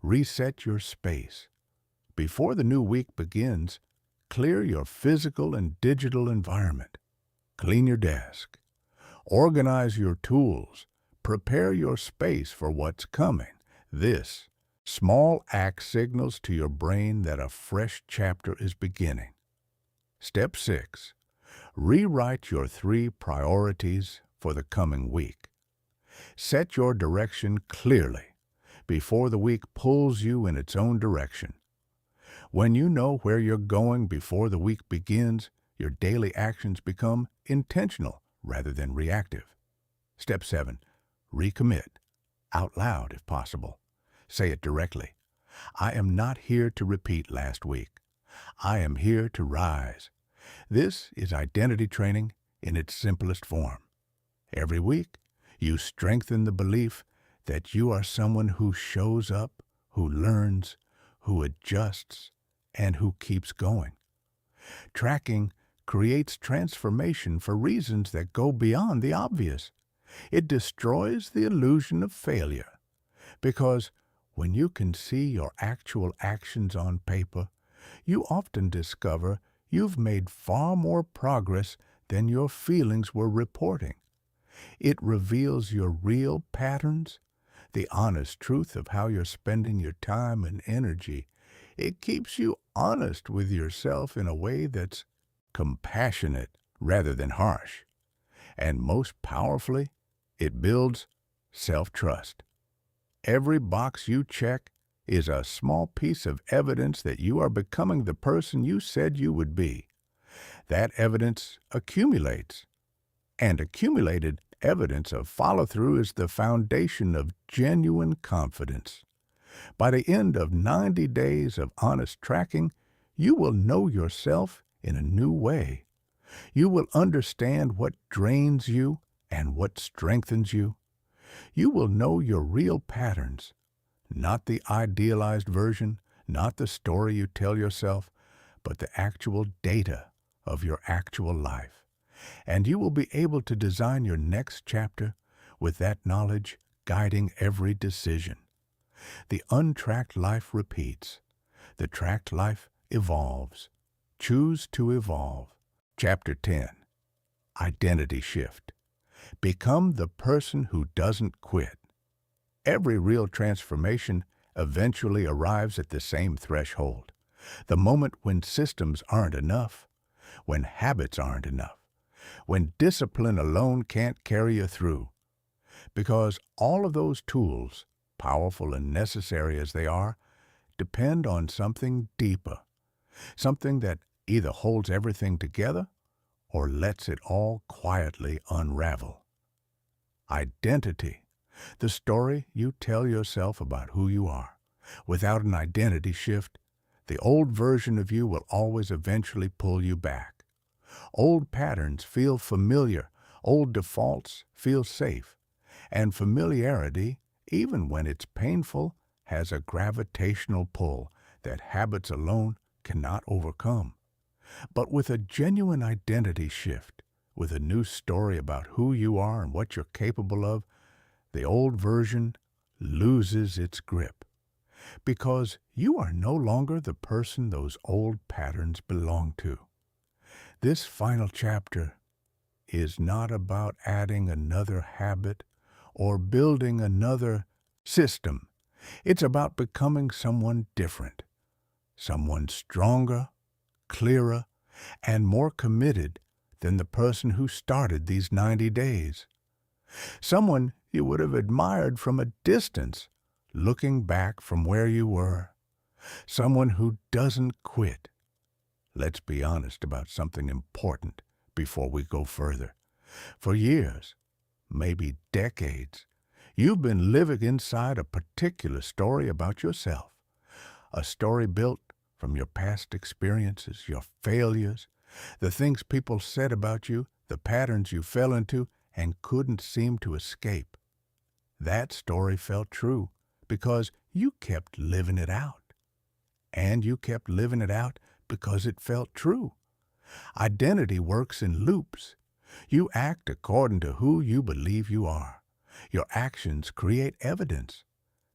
Reset your space. Before the new week begins, clear your physical and digital environment. Clean your desk. Organize your tools. Prepare your space for what's coming. This small act signals to your brain that a fresh chapter is beginning. Step 6. Rewrite your 3 priorities for the coming week. Set your direction clearly before the week pulls you in its own direction. When you know where you're going before the week begins, your daily actions become intentional rather than reactive. Step 7. Recommit. Out loud if possible. Say it directly. I am not here to repeat last week. I am here to rise. This is identity training in its simplest form. Every week, you strengthen the belief that you are someone who shows up, who learns, who adjusts, and who keeps going. Tracking creates transformation for reasons that go beyond the obvious. It destroys the illusion of failure, because when you can see your actual actions on paper, you often discover you've made far more progress than your feelings were reporting. It reveals your real patterns, the honest truth of how you're spending your time and energy. It keeps you honest with yourself in a way that's compassionate rather than harsh. And most powerfully, it builds self-trust. Every box you check is a small piece of evidence that you are becoming the person you said you would be. That evidence accumulates, and accumulated evidence of follow-through is the foundation of genuine confidence. By the end of 90 days of honest tracking, you will know yourself in a new way. You will understand what drains you and what strengthens you. You will know your real patterns, not the idealized version, not the story you tell yourself, but the actual data of your actual life. And you will be able to design your next chapter with that knowledge guiding every decision. The untracked life repeats. The tracked life evolves. Choose to evolve. Chapter 10. Identity Shift. Become the person who doesn't quit. Every real transformation eventually arrives at the same threshold. The moment when systems aren't enough, when habits aren't enough, when discipline alone can't carry you through. Because all of those tools, powerful and necessary as they are, depend on something deeper, something that either holds everything together or lets it all quietly unravel. Identity, the story you tell yourself about who you are. Without an identity shift, the old version of you will always eventually pull you back. Old patterns feel familiar, old defaults feel safe, and familiarity, even when it's painful, has a gravitational pull that habits alone cannot overcome. But with a genuine identity shift, with a new story about who you are and what you're capable of, the old version loses its grip. Because you are no longer the person those old patterns belong to. This final chapter is not about adding another habit or building another system. It's about becoming someone different, someone stronger, clearer, and more committed than the person who started these 90 days. Someone you would have admired from a distance, looking back from where you were. Someone who doesn't quit. Let's be honest about something important before we go further. For years, maybe decades, you've been living inside a particular story about yourself. A story built from your past experiences, your failures, the things people said about you, the patterns you fell into and couldn't seem to escape. That story felt true because you kept living it out. And you kept living it out because it felt true. Identity works in loops. You act according to who you believe you are. Your actions create evidence.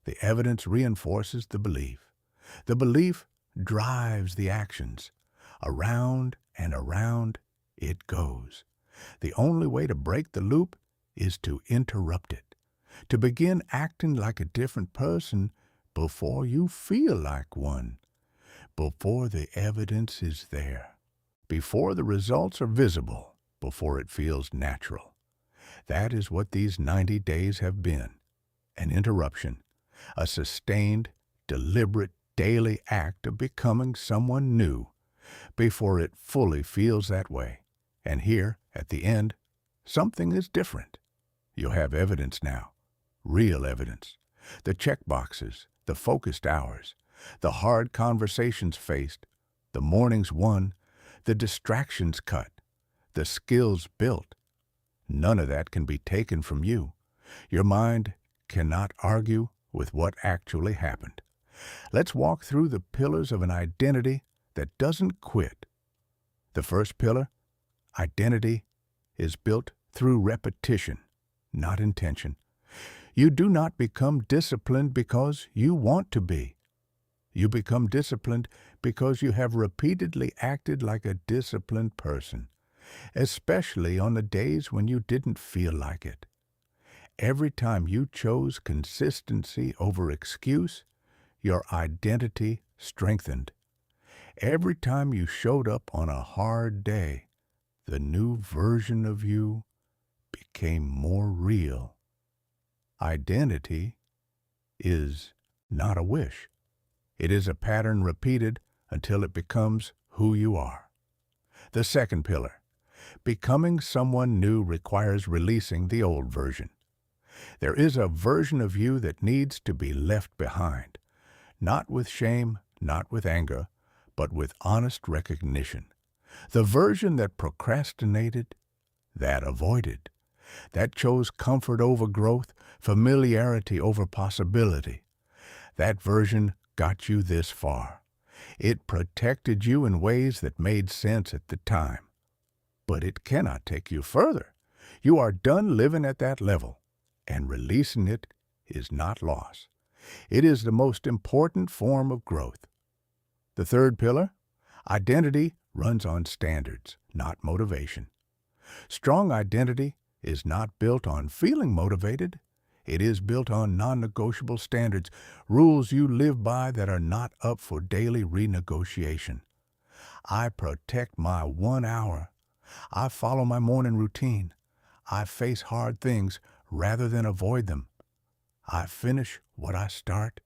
The evidence reinforces the belief. The belief drives the actions. Around and around it goes. The only way to break the loop is to interrupt it, to begin acting like a different person before you feel like one, before the evidence is there, before the results are visible, before it feels natural. That is what these 90 days have been, an interruption, a sustained, deliberate, daily act of becoming someone new before it fully feels that way. And here, at the end, something is different. You have evidence now, real evidence. The check boxes, the focused hours, the hard conversations faced, the mornings won, the distractions cut, the skills built. None of that can be taken from you. Your mind cannot argue with what actually happened. Let's walk through the pillars of an identity that doesn't quit. The first pillar, identity, is built through repetition, not intention. You do not become disciplined because you want to be. You become disciplined because you have repeatedly acted like a disciplined person, especially on the days when you didn't feel like it. Every time you chose consistency over excuse, your identity strengthened. Every time you showed up on a hard day, the new version of you became more real. Identity is not a wish. It is a pattern repeated until it becomes who you are. The second pillar, becoming someone new, requires releasing the old version. There is a version of you that needs to be left behind, not with shame, not with anger, but with honest recognition. The version that procrastinated, that avoided, that chose comfort over growth, familiarity over possibility. That version got you this far. It protected you in ways that made sense at the time. But it cannot take you further. You are done living at that level, and releasing it is not loss. It is the most important form of growth. The third pillar, identity, runs on standards, not motivation. Strong identity is not built on feeling motivated. It is built on non-negotiable standards, rules you live by that are not up for daily renegotiation. I protect my 1 hour. I follow my morning routine. I face hard things rather than avoid them. I finish what I start.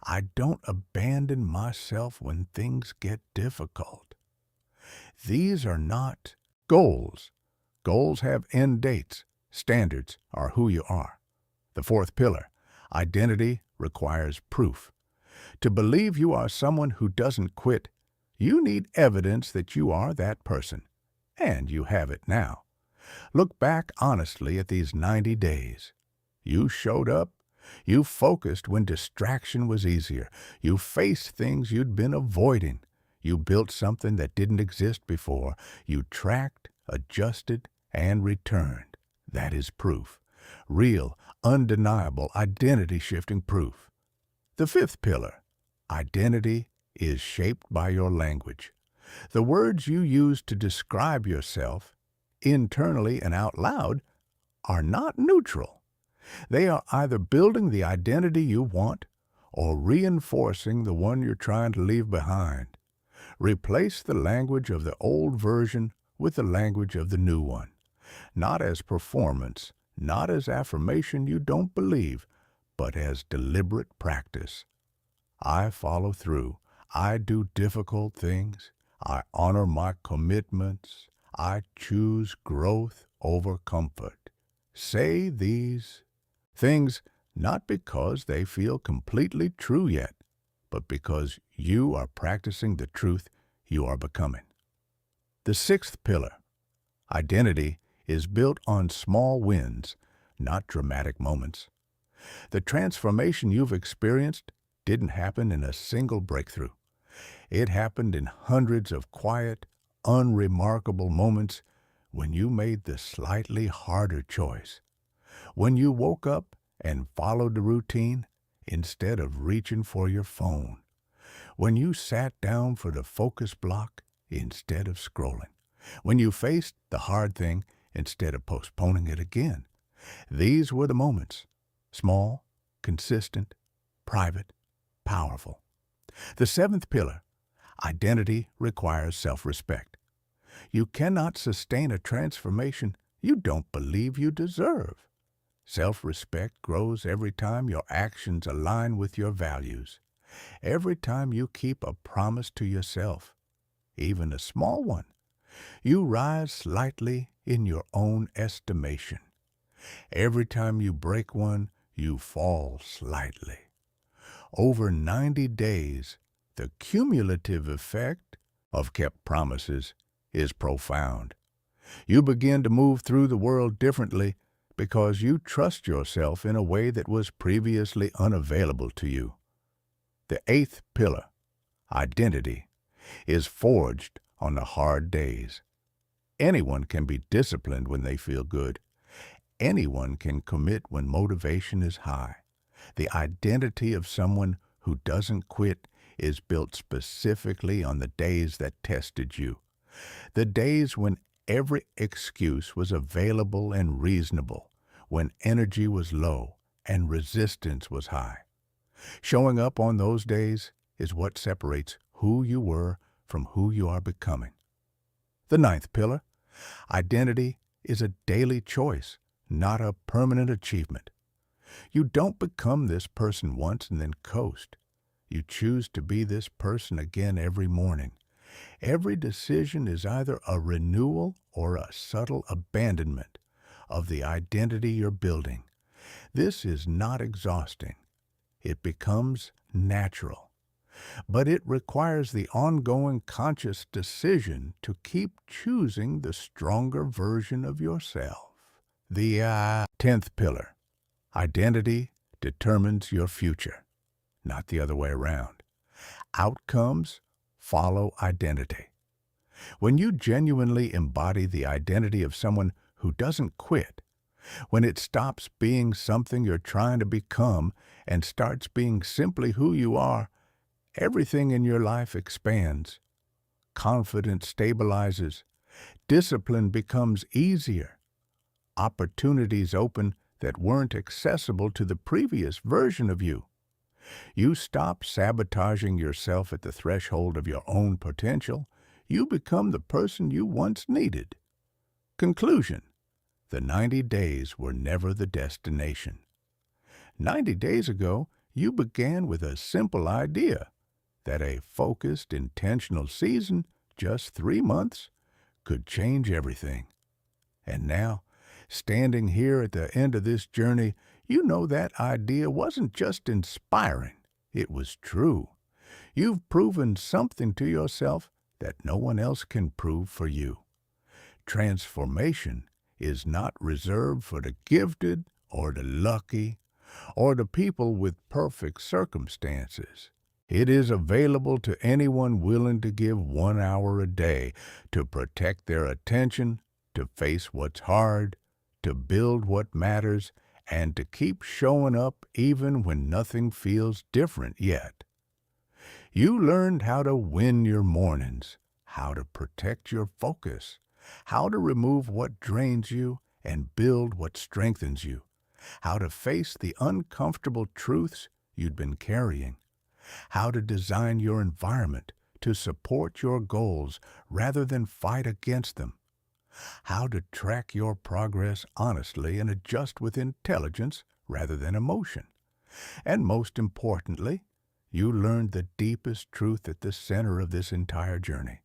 I don't abandon myself when things get difficult. These are not Goals. Goals have end dates. Standards are who you are. The fourth pillar, identity, requires proof. To believe you are someone who doesn't quit, you need evidence that you are that person. And you have it now. Look back honestly at these 90 days. You showed up. You focused when distraction was easier. You faced things you'd been avoiding. You built something that didn't exist before. You tracked, adjusted, and returned. That is proof. Real, undeniable, identity-shifting proof. The fifth pillar, identity, is shaped by your language. The words you use to describe yourself, internally and out loud, are not neutral. They are either building the identity you want or reinforcing the one you're trying to leave behind. Replace the language of the old version with the language of the new one. Not as performance, not as affirmation you don't believe, but as deliberate practice. I follow through. I do difficult things. I honor my commitments. I choose growth over comfort. Say these things not because they feel completely true yet, but because you are practicing the truth you are becoming. The sixth pillar, identity, is built on small wins, not dramatic moments. The transformation you've experienced didn't happen in a single breakthrough. It happened in hundreds of quiet, unremarkable moments when you made the slightly harder choice. When you woke up and followed the routine instead of reaching for your phone. When you sat down for the focus block instead of scrolling. When you faced the hard thing instead of postponing it again. These were the moments. Small, consistent, private, powerful. The seventh pillar, identity, requires self-respect. You cannot sustain a transformation you don't believe you deserve. Self-respect grows every time your actions align with your values. Every time you keep a promise to yourself, even a small one, you rise slightly in your own estimation. Every time you break one, you fall slightly. Over 90 days, the cumulative effect of kept promises is profound. You begin to move through the world differently because you trust yourself in a way that was previously unavailable to you. The eighth pillar, identity, is forged on the hard days. Anyone can be disciplined when they feel good. Anyone can commit when motivation is high. The identity of someone who doesn't quit is built specifically on the days that tested you. The days when every excuse was available and reasonable, when energy was low and resistance was high. Showing up on those days is what separates who you were from who you are becoming. The ninth pillar, identity, is a daily choice, not a permanent achievement. You don't become this person once and then coast. You choose to be this person again every morning. Every decision is either a renewal or a subtle abandonment of the identity you're building. This is not exhausting. It becomes natural. But it requires the ongoing conscious decision to keep choosing the stronger version of yourself. The 10th pillar, identity, determines your future, not the other way around. Outcomes follow identity. When you genuinely embody the identity of someone who doesn't quit, when it stops being something you're trying to become and starts being simply who you are, everything in your life expands. Confidence stabilizes. Discipline becomes easier. Opportunities open that weren't accessible to the previous version of you. You stop sabotaging yourself at the threshold of your own potential. You become the person you once needed. Conclusion: the 90 days were never the destination. 90 days ago, you began with a simple idea that a focused, intentional season, just 3 months, could change everything. And now, standing here at the end of this journey, you know that idea wasn't just inspiring, it was true. You've proven something to yourself that no one else can prove for you. Transformation is not reserved for the gifted or the lucky or the people with perfect circumstances. It is available to anyone willing to give 1 hour a day to protect their attention, to face what's hard, to build what matters, and to keep showing up even when nothing feels different yet. You learned how to win your mornings, how to protect your focus, how to remove what drains you and build what strengthens you, how to face the uncomfortable truths you'd been carrying, how to design your environment to support your goals rather than fight against them, how to track your progress honestly and adjust with intelligence rather than emotion. And most importantly, you learned the deepest truth at the center of this entire journey.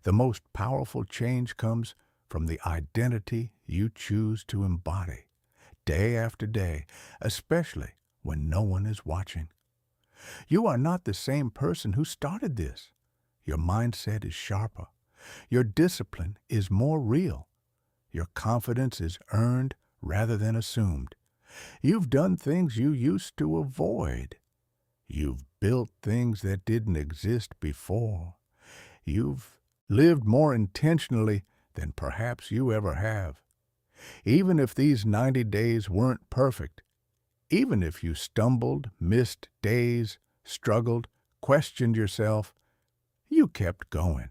The most powerful change comes from the identity you choose to embody, day after day, especially when no one is watching. You are not the same person who started this. Your mindset is sharper. Your discipline is more real. Your confidence is earned rather than assumed. You've done things you used to avoid. You've built things that didn't exist before. You've lived more intentionally than perhaps you ever have. Even if these 90 days weren't perfect, even if you stumbled, missed days, struggled, questioned yourself, you kept going.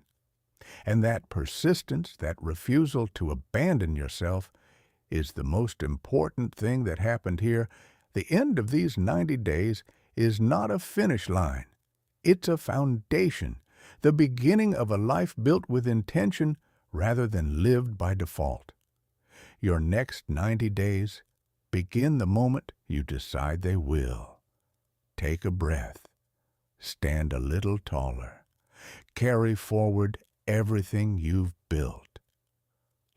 And that persistence, that refusal to abandon yourself, is the most important thing that happened here. The end of these 90 days is not a finish line. It's a foundation, the beginning of a life built with intention rather than lived by default. Your next 90 days begin the moment you decide they will. Take a breath. Stand a little taller. Carry forward everything you've built.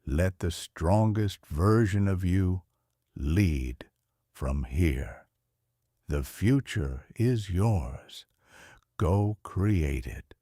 Let the strongest version of you lead from here. The future is yours. Go create it.